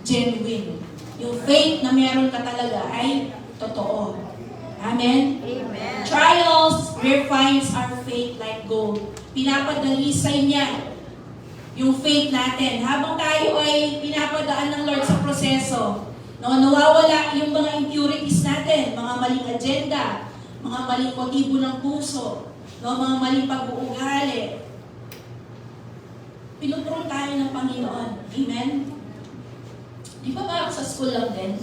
genuine. Yung faith na meron ka talaga ay totoo. Amen? Amen. Trials refines our faith like gold. Pinapadalisay niya yung faith natin. Habang tayo ay pinapadaan ng Lord sa proseso, no, nawawala yung mga impurities natin, mga maling agenda, mga maling motibo ng puso, no, mga maling pag-uugali. Pinuprong tayo ng Panginoon. Amen? Di ba parang sa school lang din?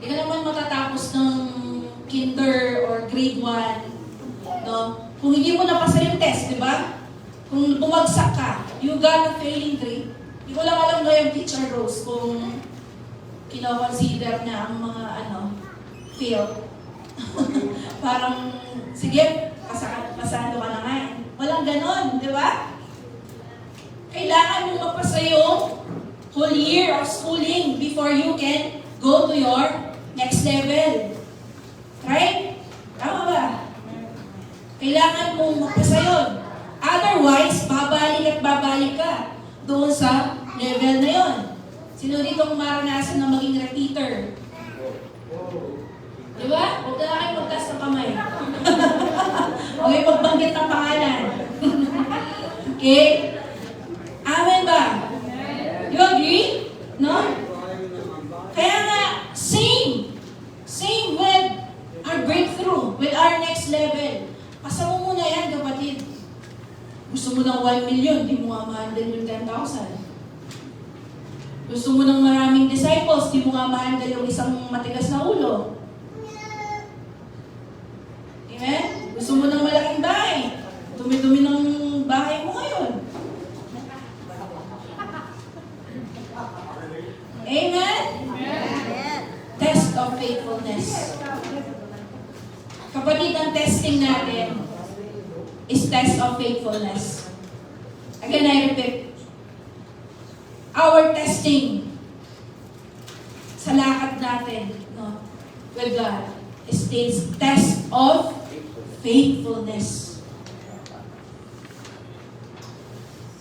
Di ka naman matatapos ng kinder or grade 1, no? Kung hindi mo napasa yung test, di ba? Kung bumagsak ka, you got a failing grade. Hindi ko lang alam na yung Teacher Rose kung kino-consider na ang mga fail. Parang, sige, pasado ka na nga. Walang ganon, di ba? Kailangan mo mapasa yung whole year of schooling before you can go to your next level. Right? Tama ba? Kailangan mong magpasa yun. Otherwise, babalik ka doon sa level na yun. Sino dito maranasan na maging repeater? Di ba? Huwag na kayo magtas ng kamay. Huwag kayo magbanggit ng pangalan. Okay? Amen ba? You agree? No? Kaya nga, same with our breakthrough, with our next level. Pasa mo muna yan, kapatid. Gusto mo ng 1 million, di mo nga ma-handle yung 10,000. Gusto mo ng maraming disciples, di mo nga ma-handle yung isang matigas na ulo. Amen? Gusto mo ng malaking bahay. Dumi-dumi ng bahay mo ngayon. Amen? Amen. Test of faithfulness. Kapatid, ang testing natin is test of faithfulness. Again, I repeat. Our testing sa lakad natin, no, with God is this test of faithfulness.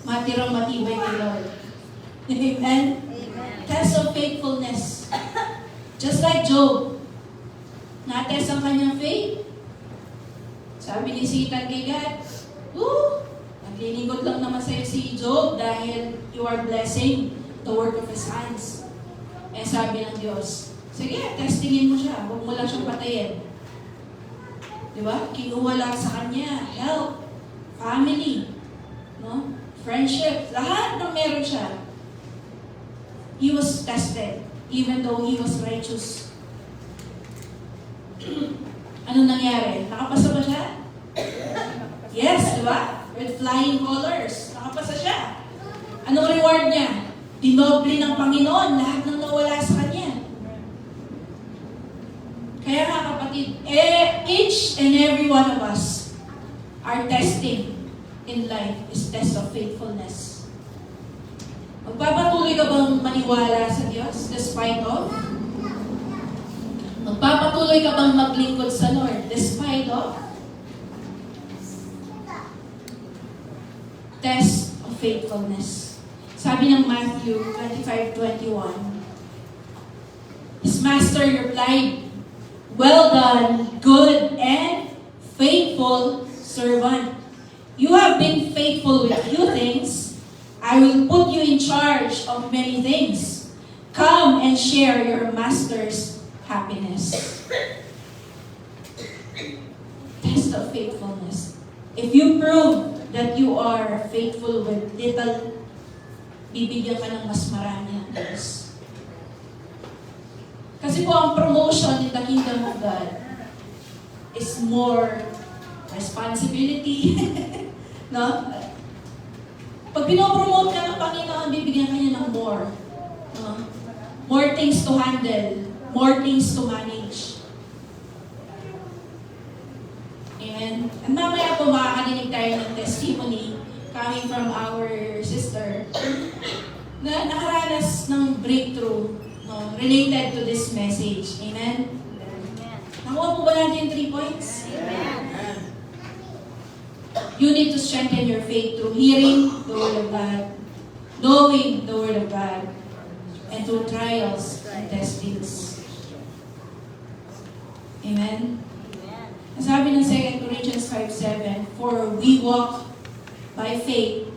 Matirang matibay kay Lord. Amen? Test of faithfulness. Just like Job, na-test ang kanyang faith. Sabi ni Satan kay God, naglilingkod lang naman sa'yo si Job dahil you are blessing the work of his hands. Eh sabi ng Diyos, sige, testingin mo siya, huwag mo lang siyang patayin. Diba? Kinuha lang sa kanya, health, family, no? Friendship, lahat ng meron siya. He was tested, even though he was righteous. Ano nangyari? Nakapasa ba siya? Yes, di ba? With flying colors. Nakapasa siya. Anong reward niya? Dinoble ng Panginoon lahat ng nawala sa kanya. Kaya nga kapatid, each and every one of us, our testing in life is test of faithfulness. Magpapatuloy ka bang maniwala sa Diyos despite of? Magpapatuloy ka bang maglingkod sa Lord despite of? Test of faithfulness. Sabi ng Matthew 25:21, his master replied, "Well done, good and faithful servant. You have been faithful with few things. I will put you in charge of many things. Come and share your master's happiness." Test of faithfulness. If you prove that you are faithful with little, bibigyan ka ng mas marami ng Diyos. Kasi po ang promotion in the kingdom of God is more responsibility. No? Pag pinopromote ka ng Panginoon, bibigyan ka niya ng more. No? More things to handle. More things to manage. Amen? And mamaya po makakadinig tayo ng testimony coming from our sister na nakaranas ng breakthrough, no, related to this message. Amen? Nakuha po ba natin yung 3 points? Amen. You need to strengthen your faith through hearing the Word of God, knowing the Word of God, and through trials and testings. Amen? Amen. Ang sabi ng 2 Corinthians 5:7, "For we walk by faith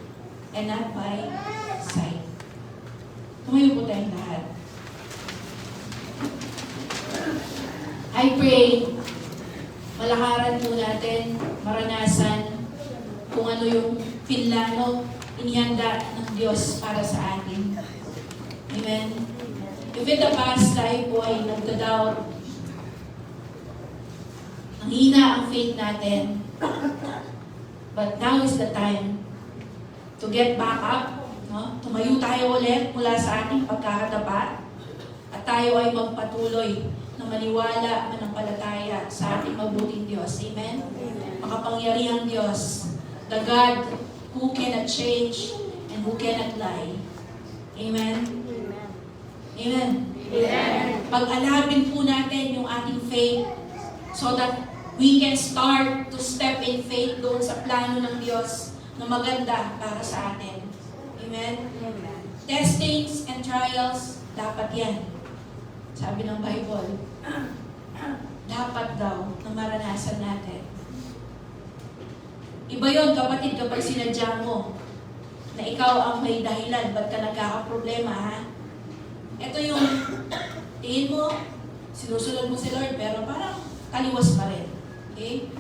and not by sight." Tumayo po tayong lahat. I pray, malakaran po natin, maranasan kung ano yung pinlano, inihanda ng Diyos para sa atin. Amen? If in the past tayo po ay nagda-doubt, nanghina ang faith natin, but now is the time to get back up, no? Tumayo tayo ulit mula sa ating pagkakatapat, at tayo ay magpatuloy na maniwala, manampalataya sa ating mabuting Diyos. Amen? Makapangyarihang Diyos, the God who cannot change and who cannot lie. Amen? Amen? Amen. Pag-alabin po natin yung ating faith so that we can start to step in faith doon sa plano ng Diyos na maganda para sa atin. Amen? Amen. Testings and trials, dapat yan. Sabi ng Bible, dapat daw na maranasan natin. Iba yun, kapatid, kapag sinadya mo na ikaw ang may dahilan, ba't ka nagkakaproblema, ha? Ito yung tingin mo, sinusunod mo si Lord, pero parang kaliwas pa rin. Okay?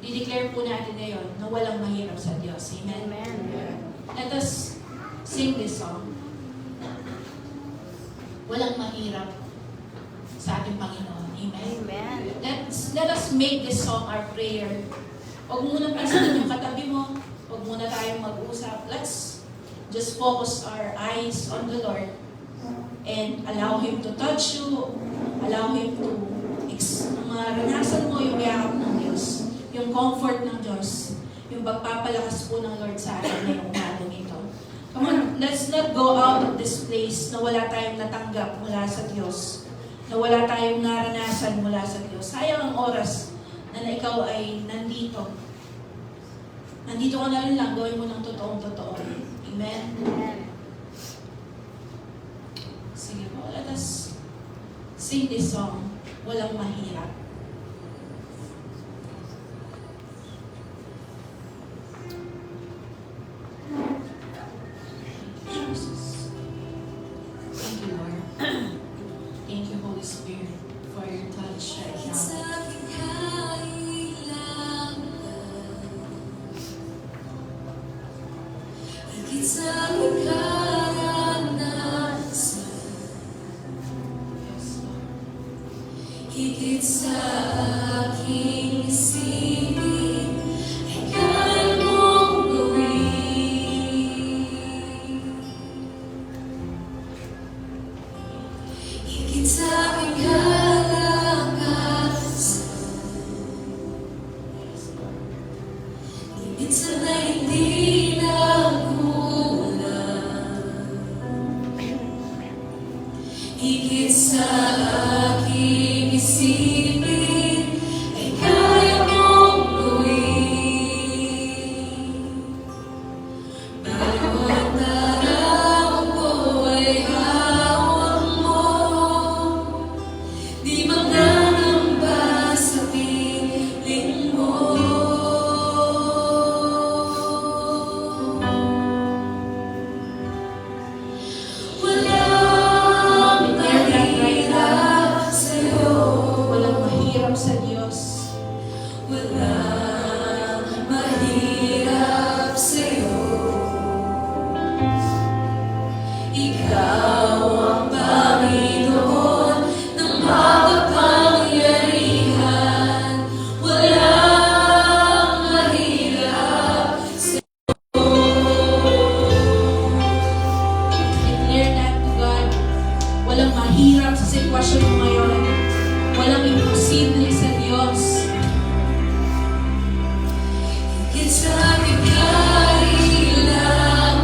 Dideclare po natin ngayon na walang mahirap sa Diyos. Amen? Amen. Let us sing this song. Walang mahirap sa ating Panginoon. Amen? Amen. Let us make this song our prayer. Huwag muna pansinin yung katabi mo. Huwag muna tayong mag-usap. Let's just focus our eyes on the Lord and allow Him to touch you. Allow Him to maranasan mo yung yakap ng Diyos, yung comfort ng Diyos, yung pagpapalakas po ng Lord sa atin ngayong umagang ito. Come on, let's not go out of this place na wala tayong natanggap mula sa Diyos, na wala tayong naranasan mula sa Diyos. Sayang ang oras na ikaw ay nandito. Nandito ka na rin lang, gawin mo ng totoong-totoo. Amen? Amen. Sige po, let us sing this song, Walang Mahirap. Jesus. Thank you, Lord. Thank you, Holy Spirit, for your touch right now. Yes, Lord. Higit sa aking isipin, ay kaya mong gawin. Higit sa aking kalakasan, minsan ay hindi nakulang. Higit sa aking isipin, ay kaya mong gawin. Bawat araw ko ay hawak mo, di magdadamba sa piling mo. Walang mahirap sa'yo, Walang mahirap sa Diyos. walang mahirap sa'yo. Ikaw ang Panginoon ng makapangyarihan. Walang mahirap sa'yo. Declare that to God. Walang mahirap sa sitwasyon mo ngayon. Walang imposible sa Diyos. Higit sa aking kailangan,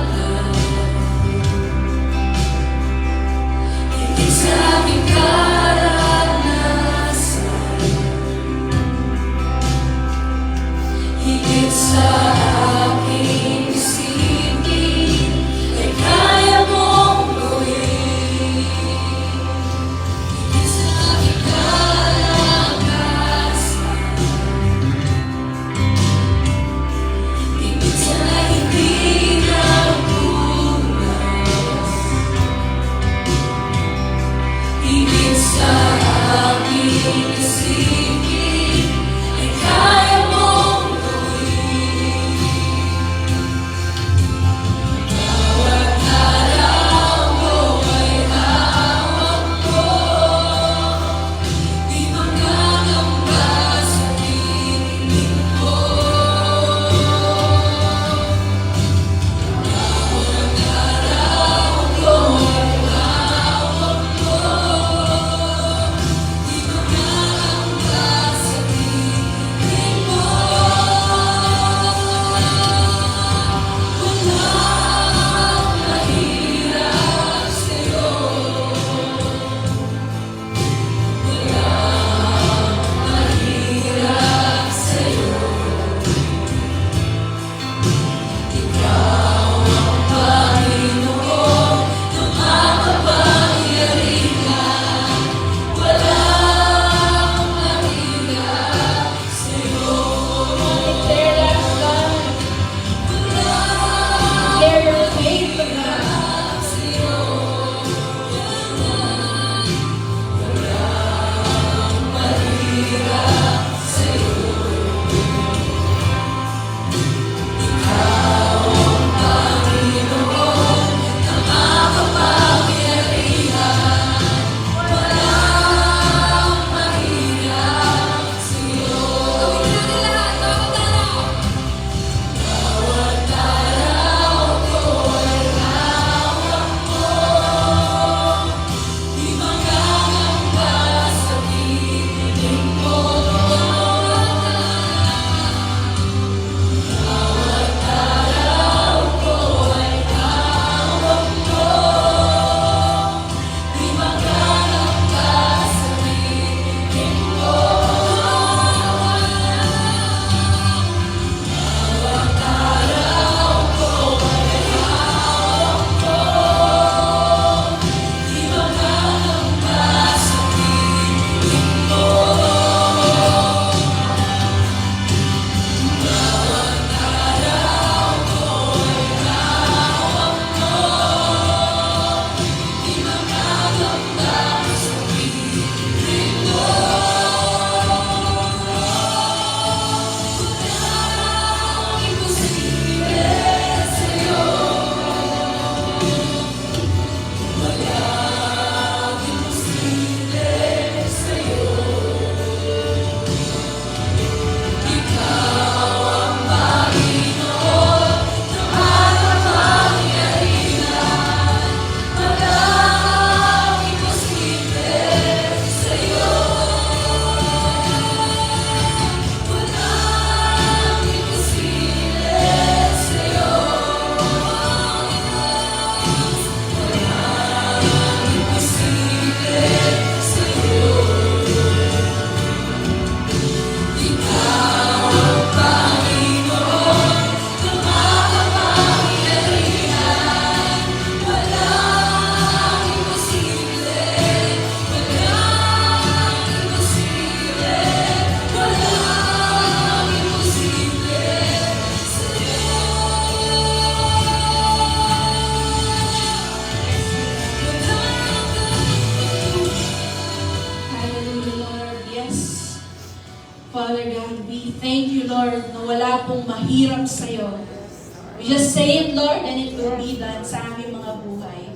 Thank you, Lord, na wala pong mahirap sa'yo. We just say it, Lord, and it will be done sa aming mga buhay.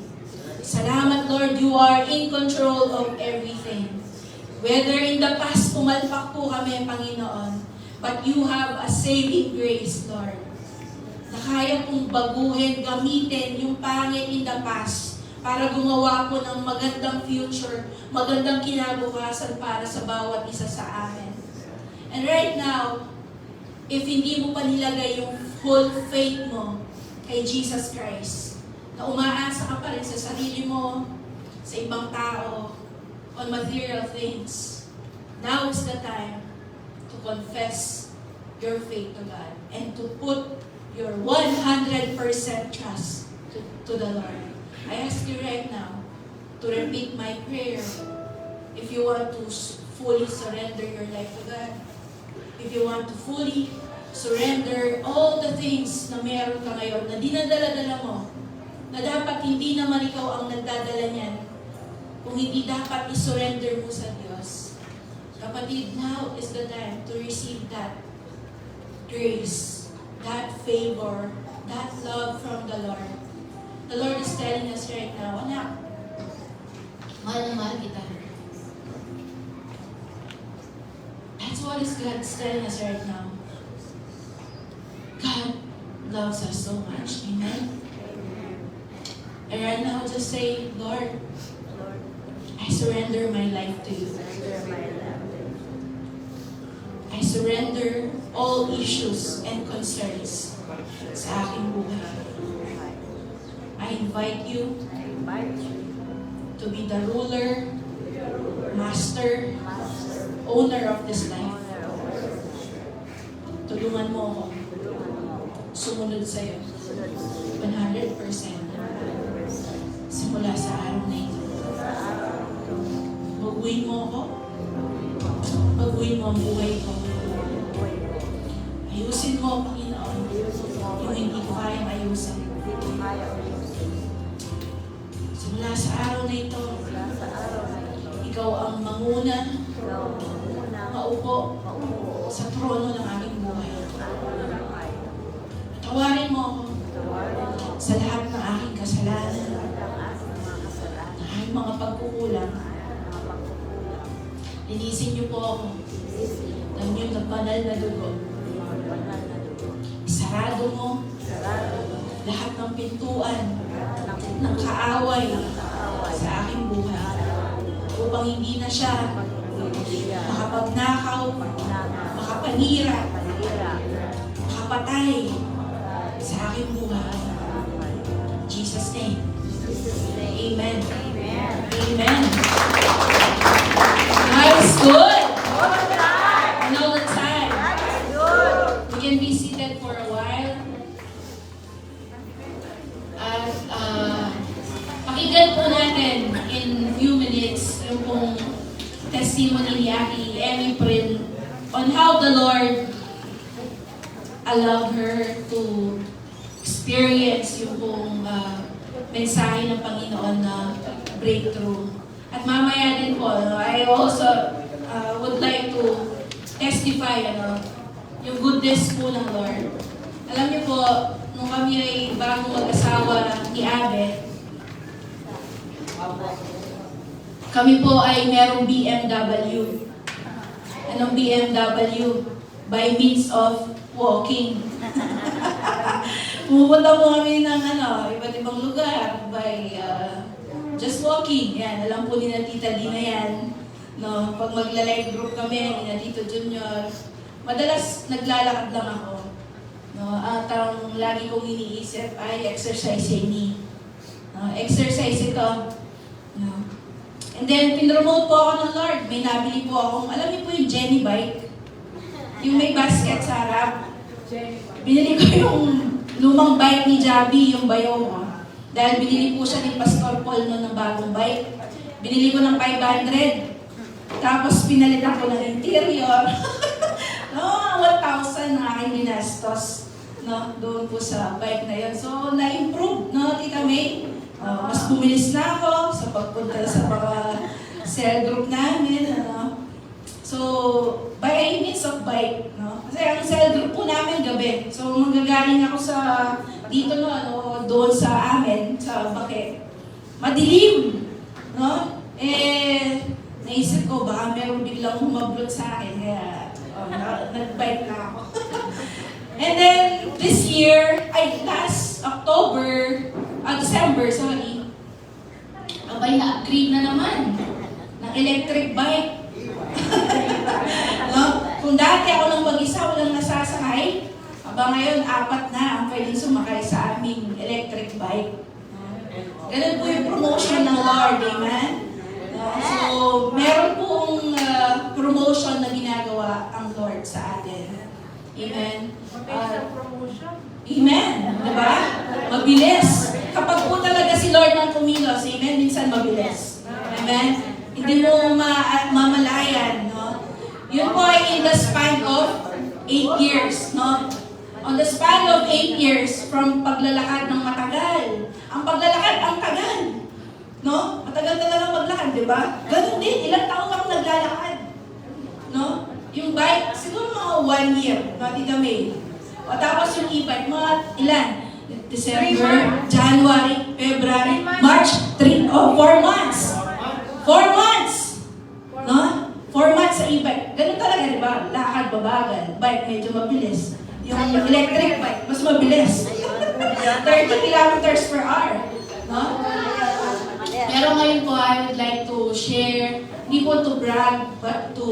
Salamat, Lord, you are in control of everything. Whether in the past, pumalpak po kami, Panginoon, but you have a saving grace, Lord, na kaya pong baguhin, gamitin yung pangit in the past para gumawa po ng magandang future, magandang kinabukasan para sa bawat isa sa amin. And right now, if hindi mo pa nilagay yung full faith mo kay Jesus Christ, na umaasa ka pa rin sa sarili mo, sa ibang tao, on material things, now is the time to confess your faith to God and to put your 100% trust to the Lord. I ask you right now to repeat my prayer if you want to fully surrender your life to God. If you want to fully surrender all the things na meron ka ngayon, na dinadala-dala mo, na dapat hindi naman ikaw ang nagdadala niyan, kung hindi dapat isurrender mo sa Diyos. Kapatid, now is the time to receive that grace, that favor, that love from the Lord. The Lord is telling us right now, anak, mahal na mahal kita. That's what God is telling us right now. God loves us so much. Amen? And right now, just say, Lord, I surrender my life to you. I surrender all issues and concerns sa aking buhay. I invite you to be the ruler, master, owner of this life. Tulungan mo ako sumunod sa'yo 100% simula sa araw na ito. Baguhin mo ako. Baguhin mo ang buhay ko. Ayusin mo, Panginoon, yung hindi ko kayang ayusin. Simula sa araw na ito, ikaw ang manguna, maupo sa trono ng aking buhay. Tawarin mo ako sa lahat ng aking kasalanan, ng aking mga pagkukulang. Linisin niyo po ako ng iyong nagbanal na dugo. Isarado mo lahat ng pintuan ng kaaway sa aking buhay upang hindi na siya makapagnakaw, makapanira, makapatay sa aking buhay. In Jesus' name. Amen. Amen. God is good. And all the time. We can be seated for a while. At pakinggan po natin in few minutes yung pong testimony ni Aki Emmy Prin on how the Lord allowed her to experience yung pong mensahe ng Panginoon na breakthrough. At mamaya din po, I also would like to testify yung goodness po ng Lord. Alam niyo po, nung kami ay bagong mag-asawa ni Abe, kami po ay merong BMW. Anong BMW? By means of walking. Pupunta po kami ng iba't ibang lugar by just walking. Yan, alam po ni na Tita Dina yan. No, pag magla-live group kami, ni na Tito Junior, madalas naglalakad lang ako. No, at ang lagi kong iniisip ay exercise ini. No, exercise ito. No. And then, pinromote po ako ng Lord. May nabili po akong, alam niyo po yung Jenny bike? Yung may basket sa harap. Binili ko yung lumang bike ni Javi, yung bayo mo. Dahil binili po siya ni Pastor Paul noon ng bagong bike. Binili ko ng 500. Tapos pinalitan ko ng interior. No, 1,000 na aking ginastos. No, doon po sa bike na yun. So, na-improve, no, Tita May? Mas bumilis na ako sa pagpunta sa mga cell group namin. So, by means of bike, no? Kasi Kasi ang cell group po namin gabi. So manggagaling ako sa dito no, doon sa amin, sa Bake. Madilim. No? Naisip ko baka meron biglang humablot sa akin. Kaya nag-bike na ako. And then this year, last December, abay na-upgrade na naman ng electric bike. No? Kung dati ako lang mag-isa, walang nasasakay, ngayon, 4 na ang pwedeng sumakay sa aming electric bike. Ganun po yung promotion ng Lord, amen? So, meron pong promotion na ginagawa ang Lord sa atin. Amen? Amen. Diba? Mabilis. Kapag po talaga si Lord ang kumilos, amen, minsan mabilis. Amen? Hindi mo mamalayan, no? Yun po ay in the span of 8 years, no? On the span of 8 years, from paglalakad ng matagal. Ang paglalakad, ang tagal. No? Matagal talaga maglakad, di ba? Ganun din, ilang taon ako naglalakad. No? Yung bike, siguro mga 1 year, no? Tita May. O tapos yung e-bike, mga ilan? December, January, February, March, 4 months. 4 months! No? 4 months sa e-bike. Ganun talaga, di ba? Lakad, babagal. Bike, medyo mabilis. Yung electric bike, mas mabilis. 30 kilometers per hour. No? Pero ngayon po, I would like to share, hindi po to brag, but to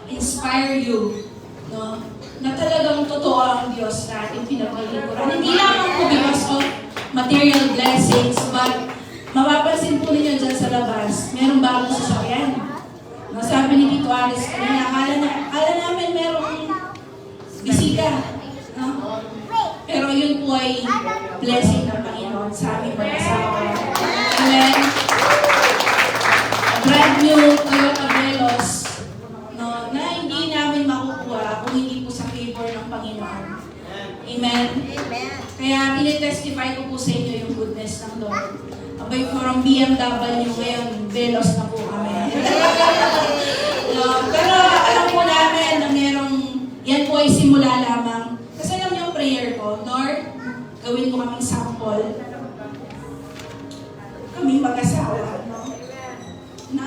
inspire you. No? Na talagang totoo ang Diyos na ating pinaglilingkuran. Hindi lamang po because of material blessings, but mapapansin po ninyo dyan sa labas, merong bagong sasakyan. No, sabi ni Tito Alice, akala namin merong bisita. No? Pero yun po ay blessing ng Panginoon sa aming mag-asawa. Amen. Brand new Toyota Veloz, no, na hindi namin makukuha kung hindi po sa favor ng Panginoon. Amen. Kaya tinitestify ko po sa inyo yung goodness ng Lord. Abay, from BMW ngayon, Veloz na po kami. No, pero alam po namin na merong, yan po ay simula lamang. Kasi alam niyo yung prayer ko, Lord, gawin mo kaming sample. Kaming mag-asawa, no? Na,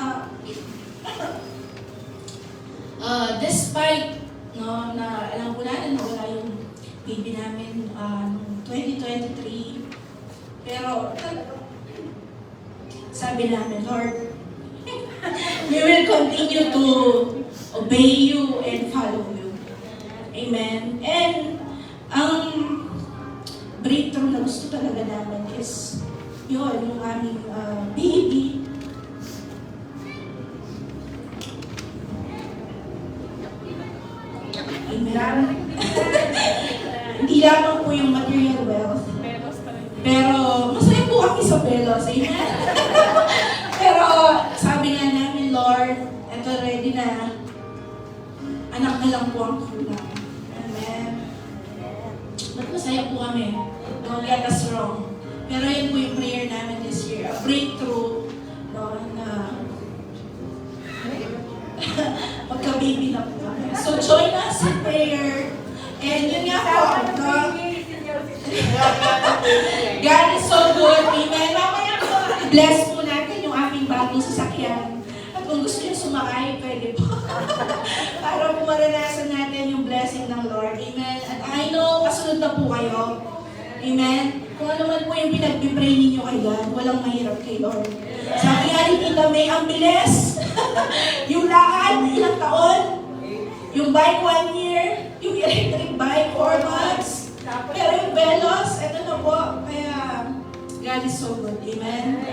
despite, no, na alam ko natin na wala yung baby namin noong 2023, pero sabi namin, Lord, we will continue to obey you and follow you. Amen. And ang breakthrough na gusto talaga namin is yun, yung aming baby. Amen. Hindi lamang po yung material wealth, pero masaya po kami sa Veloz. Amen. Pero sabi nga namin, Lord, eto ready na. Anak na lang po ang kulang. Amen. But masaya po kami. Don't get us wrong. Pero yun po yung prayer namin this year. A breakthrough. No, na magka-baby na po kami. So join us in prayer. And yun nga po. No? God is so good. Amen. Mamaya po, bless po natin yung aming bagong sasakyan. At kung gusto nyo sumakay, pwede po. Para po maranasan natin yung blessing ng Lord. Amen. At I know, kasunod na po kayo. Amen. Kung ano man po yung pinag-pray ninyo kay God, walang mahirap kay Lord. Sabi nga ni Tita May, ang bilis. Yung lakad, ilang taon. Yung bike 1 year. Yung electric bike 4 months. Pero yung Veloz, eto na po. Kaya, God is so good. Amen.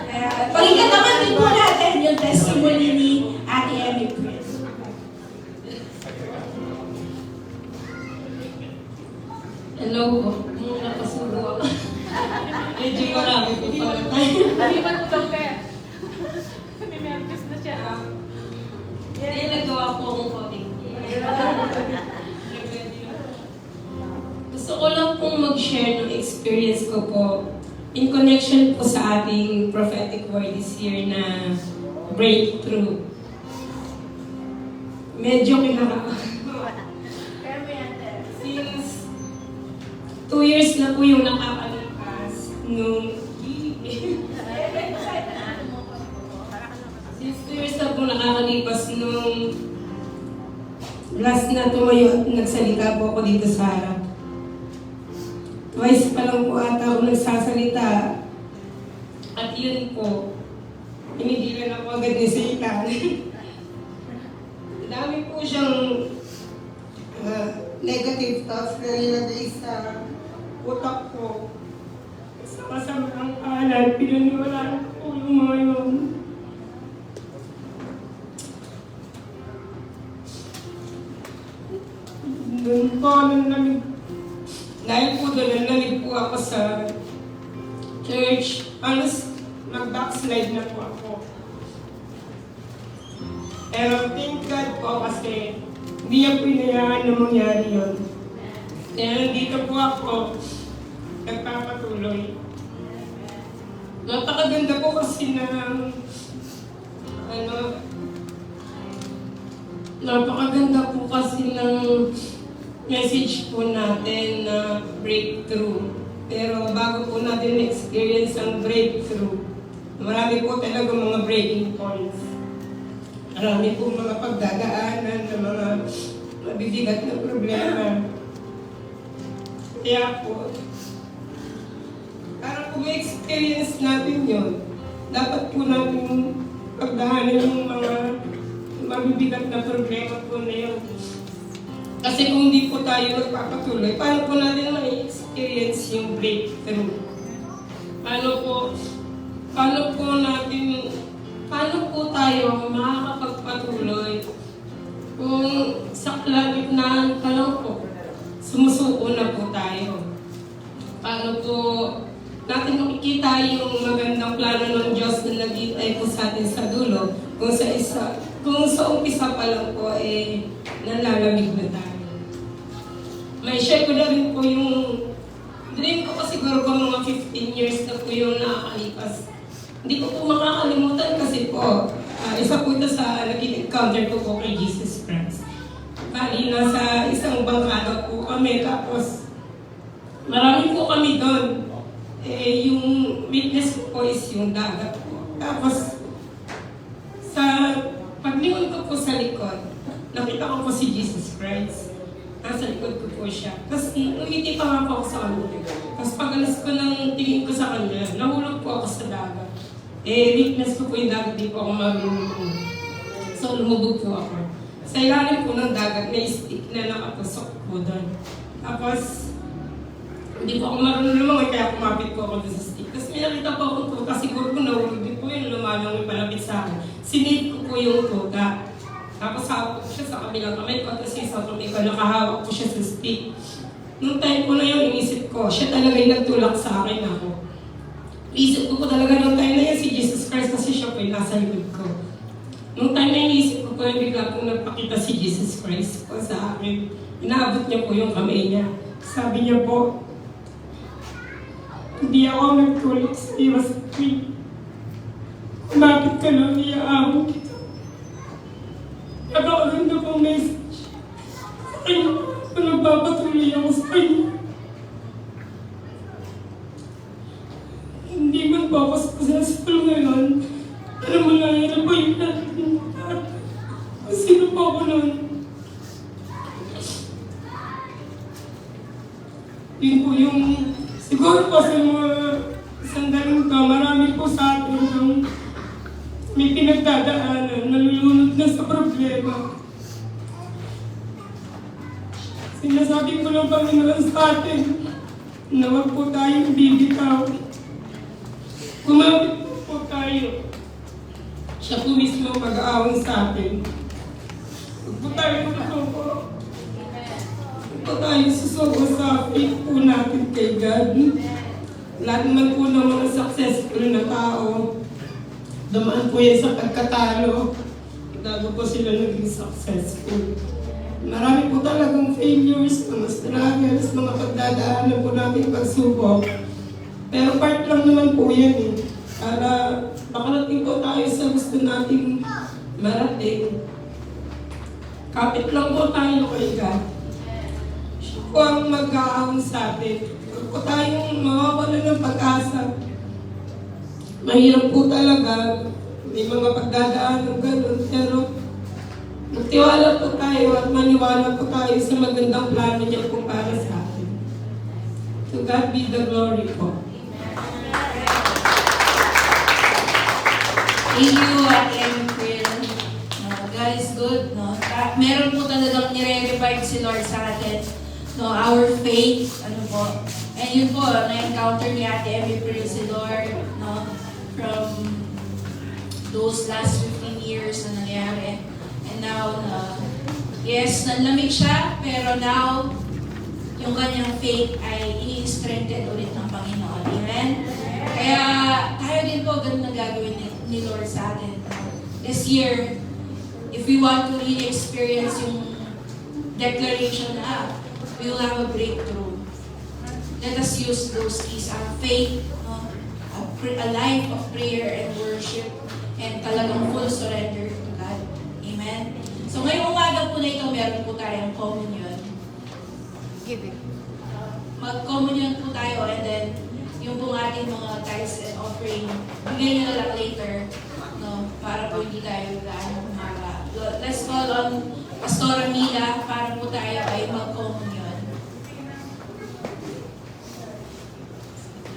Kaya, pakinggan naman din po natin yung testimony ni Ate Emmy Prince. Hello po. Nung napasubo ako. Medyo marami po pala tayo. Hindi ba ito daw, Pep? May nervous na siya. Kaya nagawa po akong coding. Gusto ko lang pong mag-share ng experience ko po in connection po sa ating prophetic word this year na breakthrough. Medyo 2 years na po yung nakakalipas nung since 2 years na po nakakalipas nung last na tumayo at nagsalita po ako dito sa harap. Twice pa lang po ata ako nagsasalita. At yun po, pinigilan ako agad ni Satan. Dami po siyang negative thoughts na nilagay sa utak ko. Sa masamang kalan, pinaniwalaan ko yung mga yun. Doon po, dahil po doon, nalamig po ako sa church. Halos nag-backslide na po ako. Pero thank God po kasi hindi niya po inayaan na mangyari yun. Kaya nandito po ako, nagpapatuloy. Napakaganda po kasi napakaganda po kasi ng message po natin na breakthrough. Pero bago po natin na-experience ang breakthrough, marami po talaga mga breaking points. Marami po mga pagdadaanan na mga mabibigat na problema. Kaya po, para po ma-experience natin yun, dapat po natin pagdahanan yung mga mabibigat na problema po na yun. Kasi kung hindi po tayo magpapatuloy, paano po natin ma-experience yung breakthrough? Paano po tayo makakapagpatuloy kung sa kalagitnaan pa lang po, sumusuko na po tayo? Paano po natin makikita yung magandang plano ng Diyos na nag-iintay po sa atin sa dulo kung sa umpisa pa lang po nalalamig na tayo? May share ko na rin po yung dream ko kasi siguro po mga 15 years na po yung nakakalipas. Hindi ko po makakalimutan kasi po, isa po ito sa naging encounter ko po kay Jesus Christ. Bali, nasa isang bangkada po kami, tapos marami po kami doon. Yung witness ko po is yung dagat po. Tapos, sa paglingon ko po sa likod, nakita ko po si Jesus Christ. Nasa likod ko po siya. Tapos umiti pa nga po ako sa kanya. Tapos pag-alas ko ng tingin ko sa kanya, nahulog po ako sa dagat. Witness ko po yung dagat, di po ako marunong. So lumubog po ako. Sa ilalim po ng dagat, may stick na nakatusok po doon. Tapos, hindi po ako marunong lumangoy, kaya kumapit po ako doon sa stick. Tapos may nakita po akong tuta, siguro ko nahulog din po yung lumalang palapit sa akin. Sinave ko po yung tuta. Tapos hawak ko siya sa kabilang kamay ko, tapos isang kamay ko, nakahawak ko siya sa stick. Nung time ko na yun, inisip ko, siya talaga yung nagtulak sa akin ako. Iisip ko talaga nung time na yun si Jesus Christ kasi siya po yung nasa likod ko. Nung time na inisip ko po yung bigla pong nagpakita si Jesus Christ po sa akin. Inaabot niya po yung kamay niya. Sabi niya po, hindi ako nagtulak sa iyo sa akin. Kumapit ka lang, iaahon kita. Napakaganda pong message. Kaya nagpapatuloy ako sa kanya. Hindi man po ako successful ngayon. Alam mo lang, yun po yung natin. Kung sino po ako nun. Yun po yung, siguro po sa mga sandaling to, marami po sa atin yung may pinagdadaanan, nalulunod na sa problema. Sinasabi ko lang Panginoon sa atin na wag po tayong bibitaw. Kumapit po tayo. Siya po mismo mag-aawang sa atin. Huwag po tayo susuko. Huwag po tayo susuko sa faith po natin kay God. Lahat naman po ng mga successful na tao, dumaan po yan sa pagkatalo. Bago po sila naging successful. Marami po talagang failures, mga struggles, mga pagdadaanan po natin pagsubok. Pero part lang naman po yan para makarating po tayo sa gusto nating marating. Kapit lang po tayo kay God. Siya po ang mag-aahon sa atin. Huwag po tayong mawawala ng pag-asa. Mahirap po talaga. May mga pagdadaan ng ganun. Pero magtiwala po tayo at maniwala po tayo sa magandang plano niya po para sa atin. To God be the glory po. Thank you, Ate April. No, God is good. No? Meron po talagang nire-revive si Lord sa atin. No, our faith, ano po. And yun po, na-encounter ni Ate April si Lord, no, from those last 15 years na nangyari. And now, yes, nanlamig siya, pero now, yung kanyang faith ay ini-strengthen ulit ng Panginoon. Amen? Kaya tayo din po, ganun na gagawin ni Lord sa atin. This year, if we want to really experience yung declaration na, we will have a breakthrough. Let us use those keys, our faith, a life of prayer and worship, and talagang full surrender to God. Amen? So ngayong umaga po na ito, meron po tayong communion. Mag-communion po tayo, and then yung pong ating mga tithes and offering, bigay nyo na lang later, no, para po hindi tayo gaano umaga. Let's call on Pastora Mila para po tayo ay mag-communion.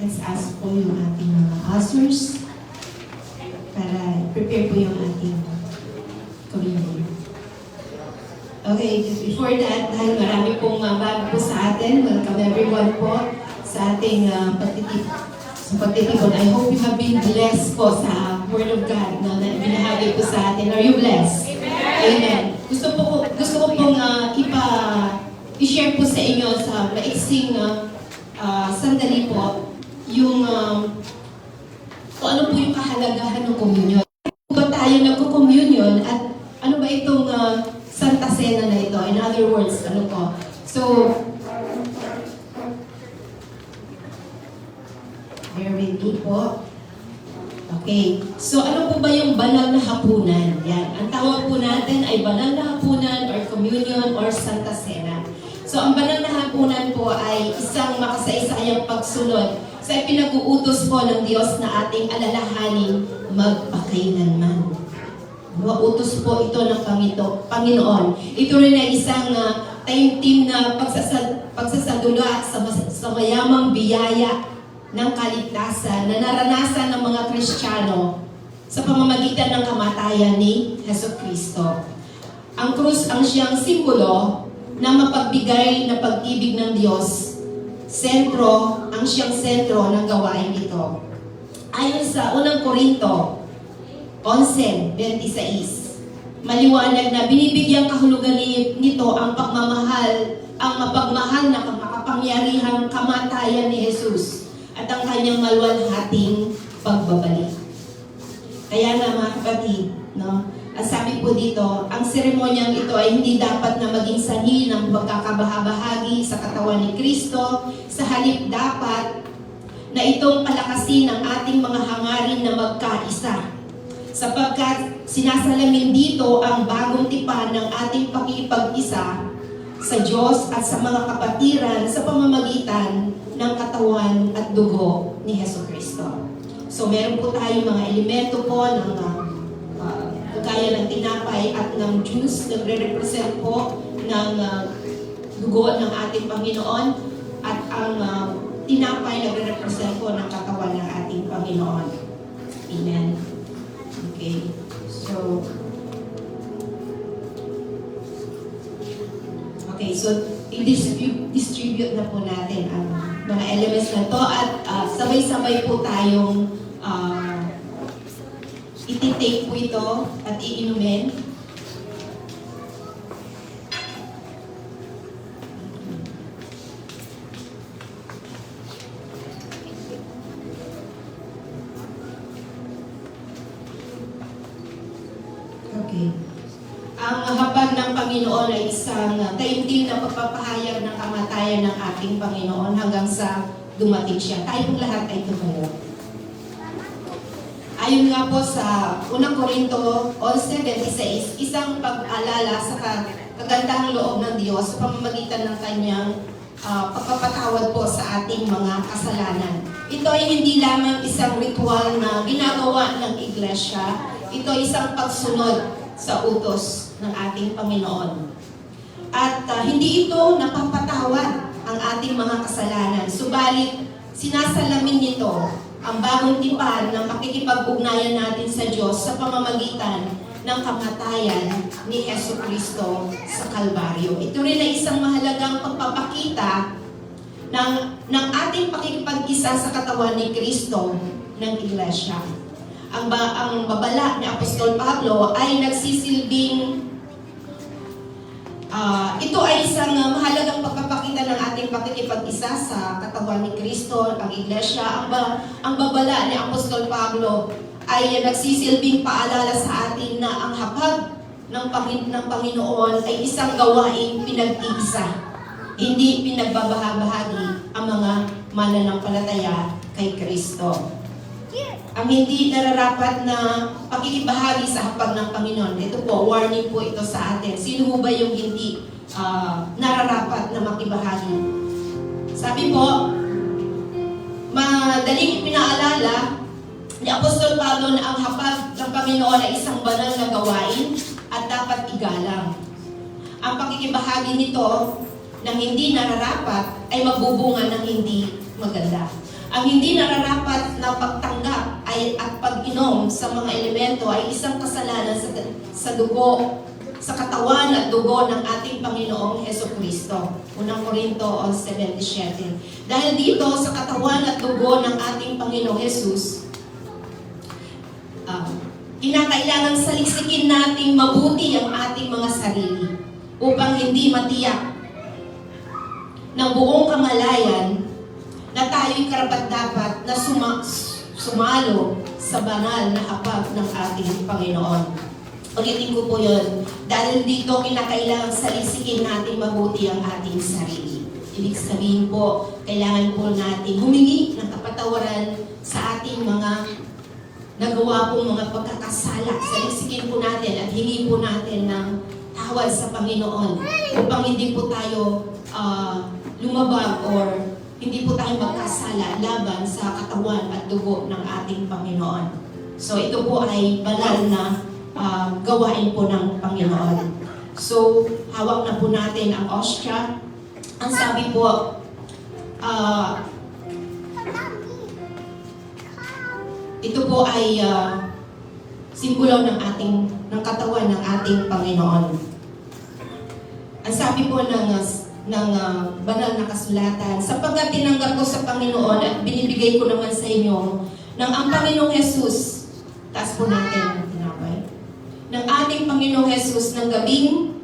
Let's ask po yung ating mga ushers para prepare po yung ating communion. Okay, before that, dahil marami pong bago po sa atin, welcome everyone po sa ating pagtitipon. I hope you have been blessed po sa Word of God na binahagi po sa atin. Are you blessed? Amen. Gusto ko pong i-share po sa inyo sa maiksing sandali po yung kung ano po yung kahalagahan ng communion. Kung ba tayo nagko-communion at ano ba itong Santa Cena na ito? In other words, ano po? So, bear with me po. Okay. So, ano po ba yung banal na hapunan? Yan. Ang tawag po natin ay banal na hapunan or communion or Santa Cena. So, ang banal na hapunan po ay isang makasay-sayang pagsunod sa pinag-uutos po ng Diyos na ating alalahanin magpakailanman. Utos po ito ng Panginoon. Ito rin ay isang taimtim na pagsasadula sa mayamang biyaya ng kaligtasan na naranasan ng mga Kristiyano sa pamamagitan ng kamatayan ni Jesucristo. Ang krus ang siyang simbolo na mapagbigay na pag-ibig ng Diyos. Ang siyang sentro ng gawain ito. Ayon sa unang Korinto 11:26, maliwanag na binibigyang kahulugan nito ang mapagmahal na makapangyarihang kamatayan ni Jesus at ang kanyang maluwalhating pagbabalik. Kaya nga mga kapatid, no? At sabi po dito, ang seremonyang ito ay hindi dapat na maging sanhi ng pagkakabahabahagi sa katawan ni Kristo. Sa halip dapat na itong palakasin ng ating mga hangarin na magkaisa. Sapagkat sinasalamin dito ang bagong tipan ng ating pakikipag-isa sa Diyos at sa mga kapatiran sa pamamagitan ng katawan at dugo ni Jesucristo. So meron po tayong mga elemento po ng gaya ng tinapay at ng juice, nagre-represent po ng dugo ng ating Panginoon, at ang tinapay nagre-represent po ng katawan ng ating Panginoon. Amen. Okay. So, i-distribute na po natin ang mga elements na to at sabay-sabay po tayong iti-take po ito at iinumin. Okay. Ang hapag ng Panginoon ay isang taimtim na pagpapahayag ng kamatayan ng ating Panginoon hanggang sa dumating siya. Tayo pong lahat ay tumayo. Ayon nga po sa 1 Korinto 11:26, isang pag-alala sa kagandahang loob ng Diyos sa pamamagitan ng kanyang pagpapatawad po sa ating mga kasalanan. Ito ay hindi lamang isang ritual na ginagawa ng iglesia. Ito ay isang pagsunod sa utos ng ating Panginoon. At hindi ito napapatawad ang ating mga kasalanan. Subalit, sinasalamin nito ang bagong tipan ng makikipag-ugnayan natin sa Diyos sa pamamagitan ng kamatayan ni Jesucristo sa Kalbaryo. Ito rin ay isang mahalagang pagpapakita ng ating pakikipag-isa sa katawan ni Kristo ng Iglesia. Ang babala ni Apostol Pablo ay nagsisilbing ito ay isang mahalagang pagpapakita ng ating pakikipag-isa sa katawan ni Kristo, ang Iglesia. Ang babala ni Apostol Pablo ay nagsisilbing paalala sa atin na ang hapag ng Panginoon ay isang gawaing pinag-iisa. Hindi pinagbabahabahagi ang mga mananampalataya kay Kristo. Ang hindi nararapat na pakikibahagi sa hapag ng Panginoon. Ito po, warning po ito sa atin. Sino ba yung hindi nararapat na makibahagi? Sabi po, madaling pinaalala ni Apostol Pablo na ang hapag ng Panginoon ay isang banal na gawain at dapat igalang. Ang pakikibahagi nito ng hindi nararapat ay magbubunga ng hindi maganda. Ang hindi nararapat na pagtanggap at pag-inom sa mga elemento ay isang kasalanan sa dugo, sa katawan at dugo ng ating Panginoong Jesucristo. Unang Korinto 11:17. Dahil dito sa katawan at dugo ng ating Panginoong Jesus, kinakailangan salisikin nating mabuti ang ating mga sarili upang hindi matiyak ng buong kamalayan na tayo'y karapat-dapat na sumalo sa banal na hapag ng ating Panginoon. Ulitin ko po yun. Dahil dito, kinakailangan salisikin natin mabuti ang ating sarili. Ibig sabihin po, kailangan po natin humingi ng kapatawaran sa ating mga nagawa pong mga pagkakasala. Salisikin po natin at hingi po natin ng tawad sa Panginoon upang hindi po tayo lumabag or hindi po tayo magkasala laban sa katawan at dugo ng ating Panginoon. So ito po ay banal na gawain po ng Panginoon. So hawak na po natin ang ostia. Ang sabi po, ito po ay simbolo ng katawan ng ating Panginoon. Ang sabi po ng banal na kasulatan, sapagkat tinanggap ko sa Panginoon at binibigay ko naman sa inyo ng ang Panginoong Jesus, taas po natin ang tinapay, ng ating Panginoong Jesus ng gabing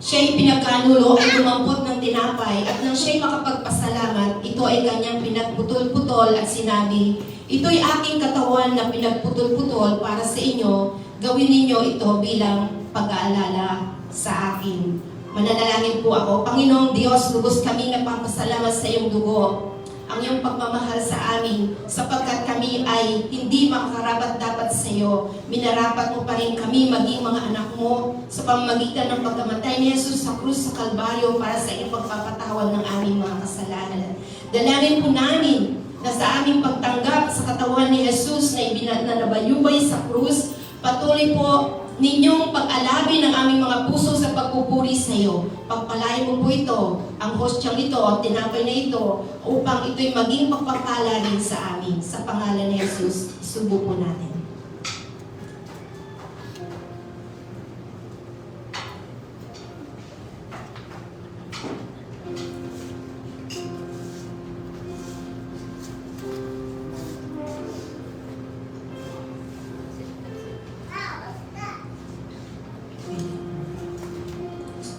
siya'y pinagkanulo ay lumampot ng tinapay at nang siya'y makapagpasalamat, ito ay kanyang pinagputol-putol at sinabi, ito'y aking katawan na pinagputol-putol para sa inyo, gawin ninyo ito bilang pag-aalala sa akin. Mananalangin po ako. Panginoong Diyos, lubos kami nagpapasalamat sa iyong dugo, ang iyong pagmamahal sa amin, sapagkat kami ay hindi makakarapat-dapat sa iyo. Minarapat mo pa rin kami maging mga anak mo sa pamamagitan ng pagkamatay ni Jesus sa krus sa Kalbaryo para sa iyong pagpapatawad ng aming mga kasalanan. Dalangin po namin na sa aming pagtanggap sa katawan ni Jesus na nabayubay sa krus, patuloy po ninyong pag-alabi ng aming mga puso sa pagpupuri sa iyo. Pagpalain mo po ito, ang hostyang ito, tinapay na ito, upang ito'y maging pagpapala rin sa amin. Sa pangalan ni Jesus, isubo po natin.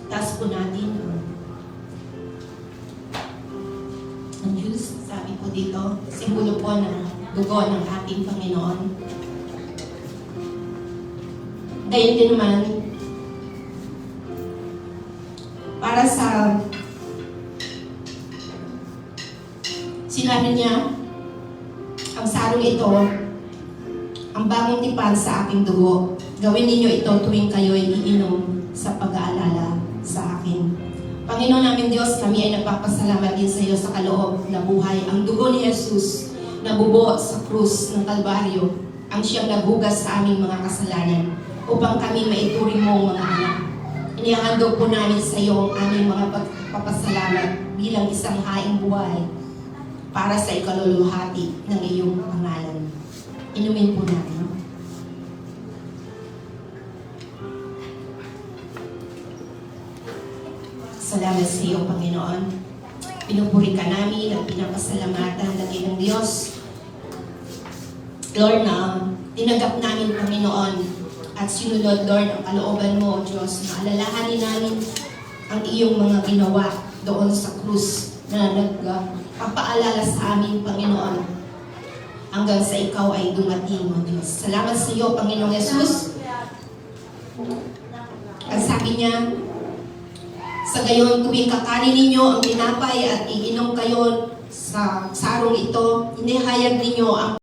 Taas po natin ang juice, sabi po dito, simbolo po ng dugo ng ating Panginoon. Gayon din naman, para sa sinabi niya, ang sarong ito, ang bagong tipan sa aking dugo. Gawin ninyo ito tuwing kayo'y iinom sa pag-aalala sa akin. Panginoon namin Diyos, kami ay nagpapasalamat din sa iyo sa kaloob na buhay. Ang dugo ni Jesus na bubo sa krus ng Kalbaryo, ang siyang naghugas sa aming mga kasalanan upang kami maituring mong mga anak. Inihandog po namin sa iyo ang aming mga pagpapasalamat bilang isang haing buhay para sa ikaluluhati ng iyong pangalan. Inumin po natin. Salamat sa iyo, Panginoon. Pinupuri ka namin at pinapasalamatan lagi ng Diyos. Lord, na tinanggap namin, Panginoon, at sinunod, Lord, ang kalooban mo, Diyos, na alalahanin namin ang iyong mga ginawa doon sa krus na nagpapaalala sa amin, Panginoon, hanggang sa ikaw ay dumating, O Diyos. Salamat sa iyo, Panginoong Jesus. Ang sabi niya, sa gayon, tuwing kakanin ninyo ang tinapay at iinom kayo sa sarong ito, inihayag ninyo ang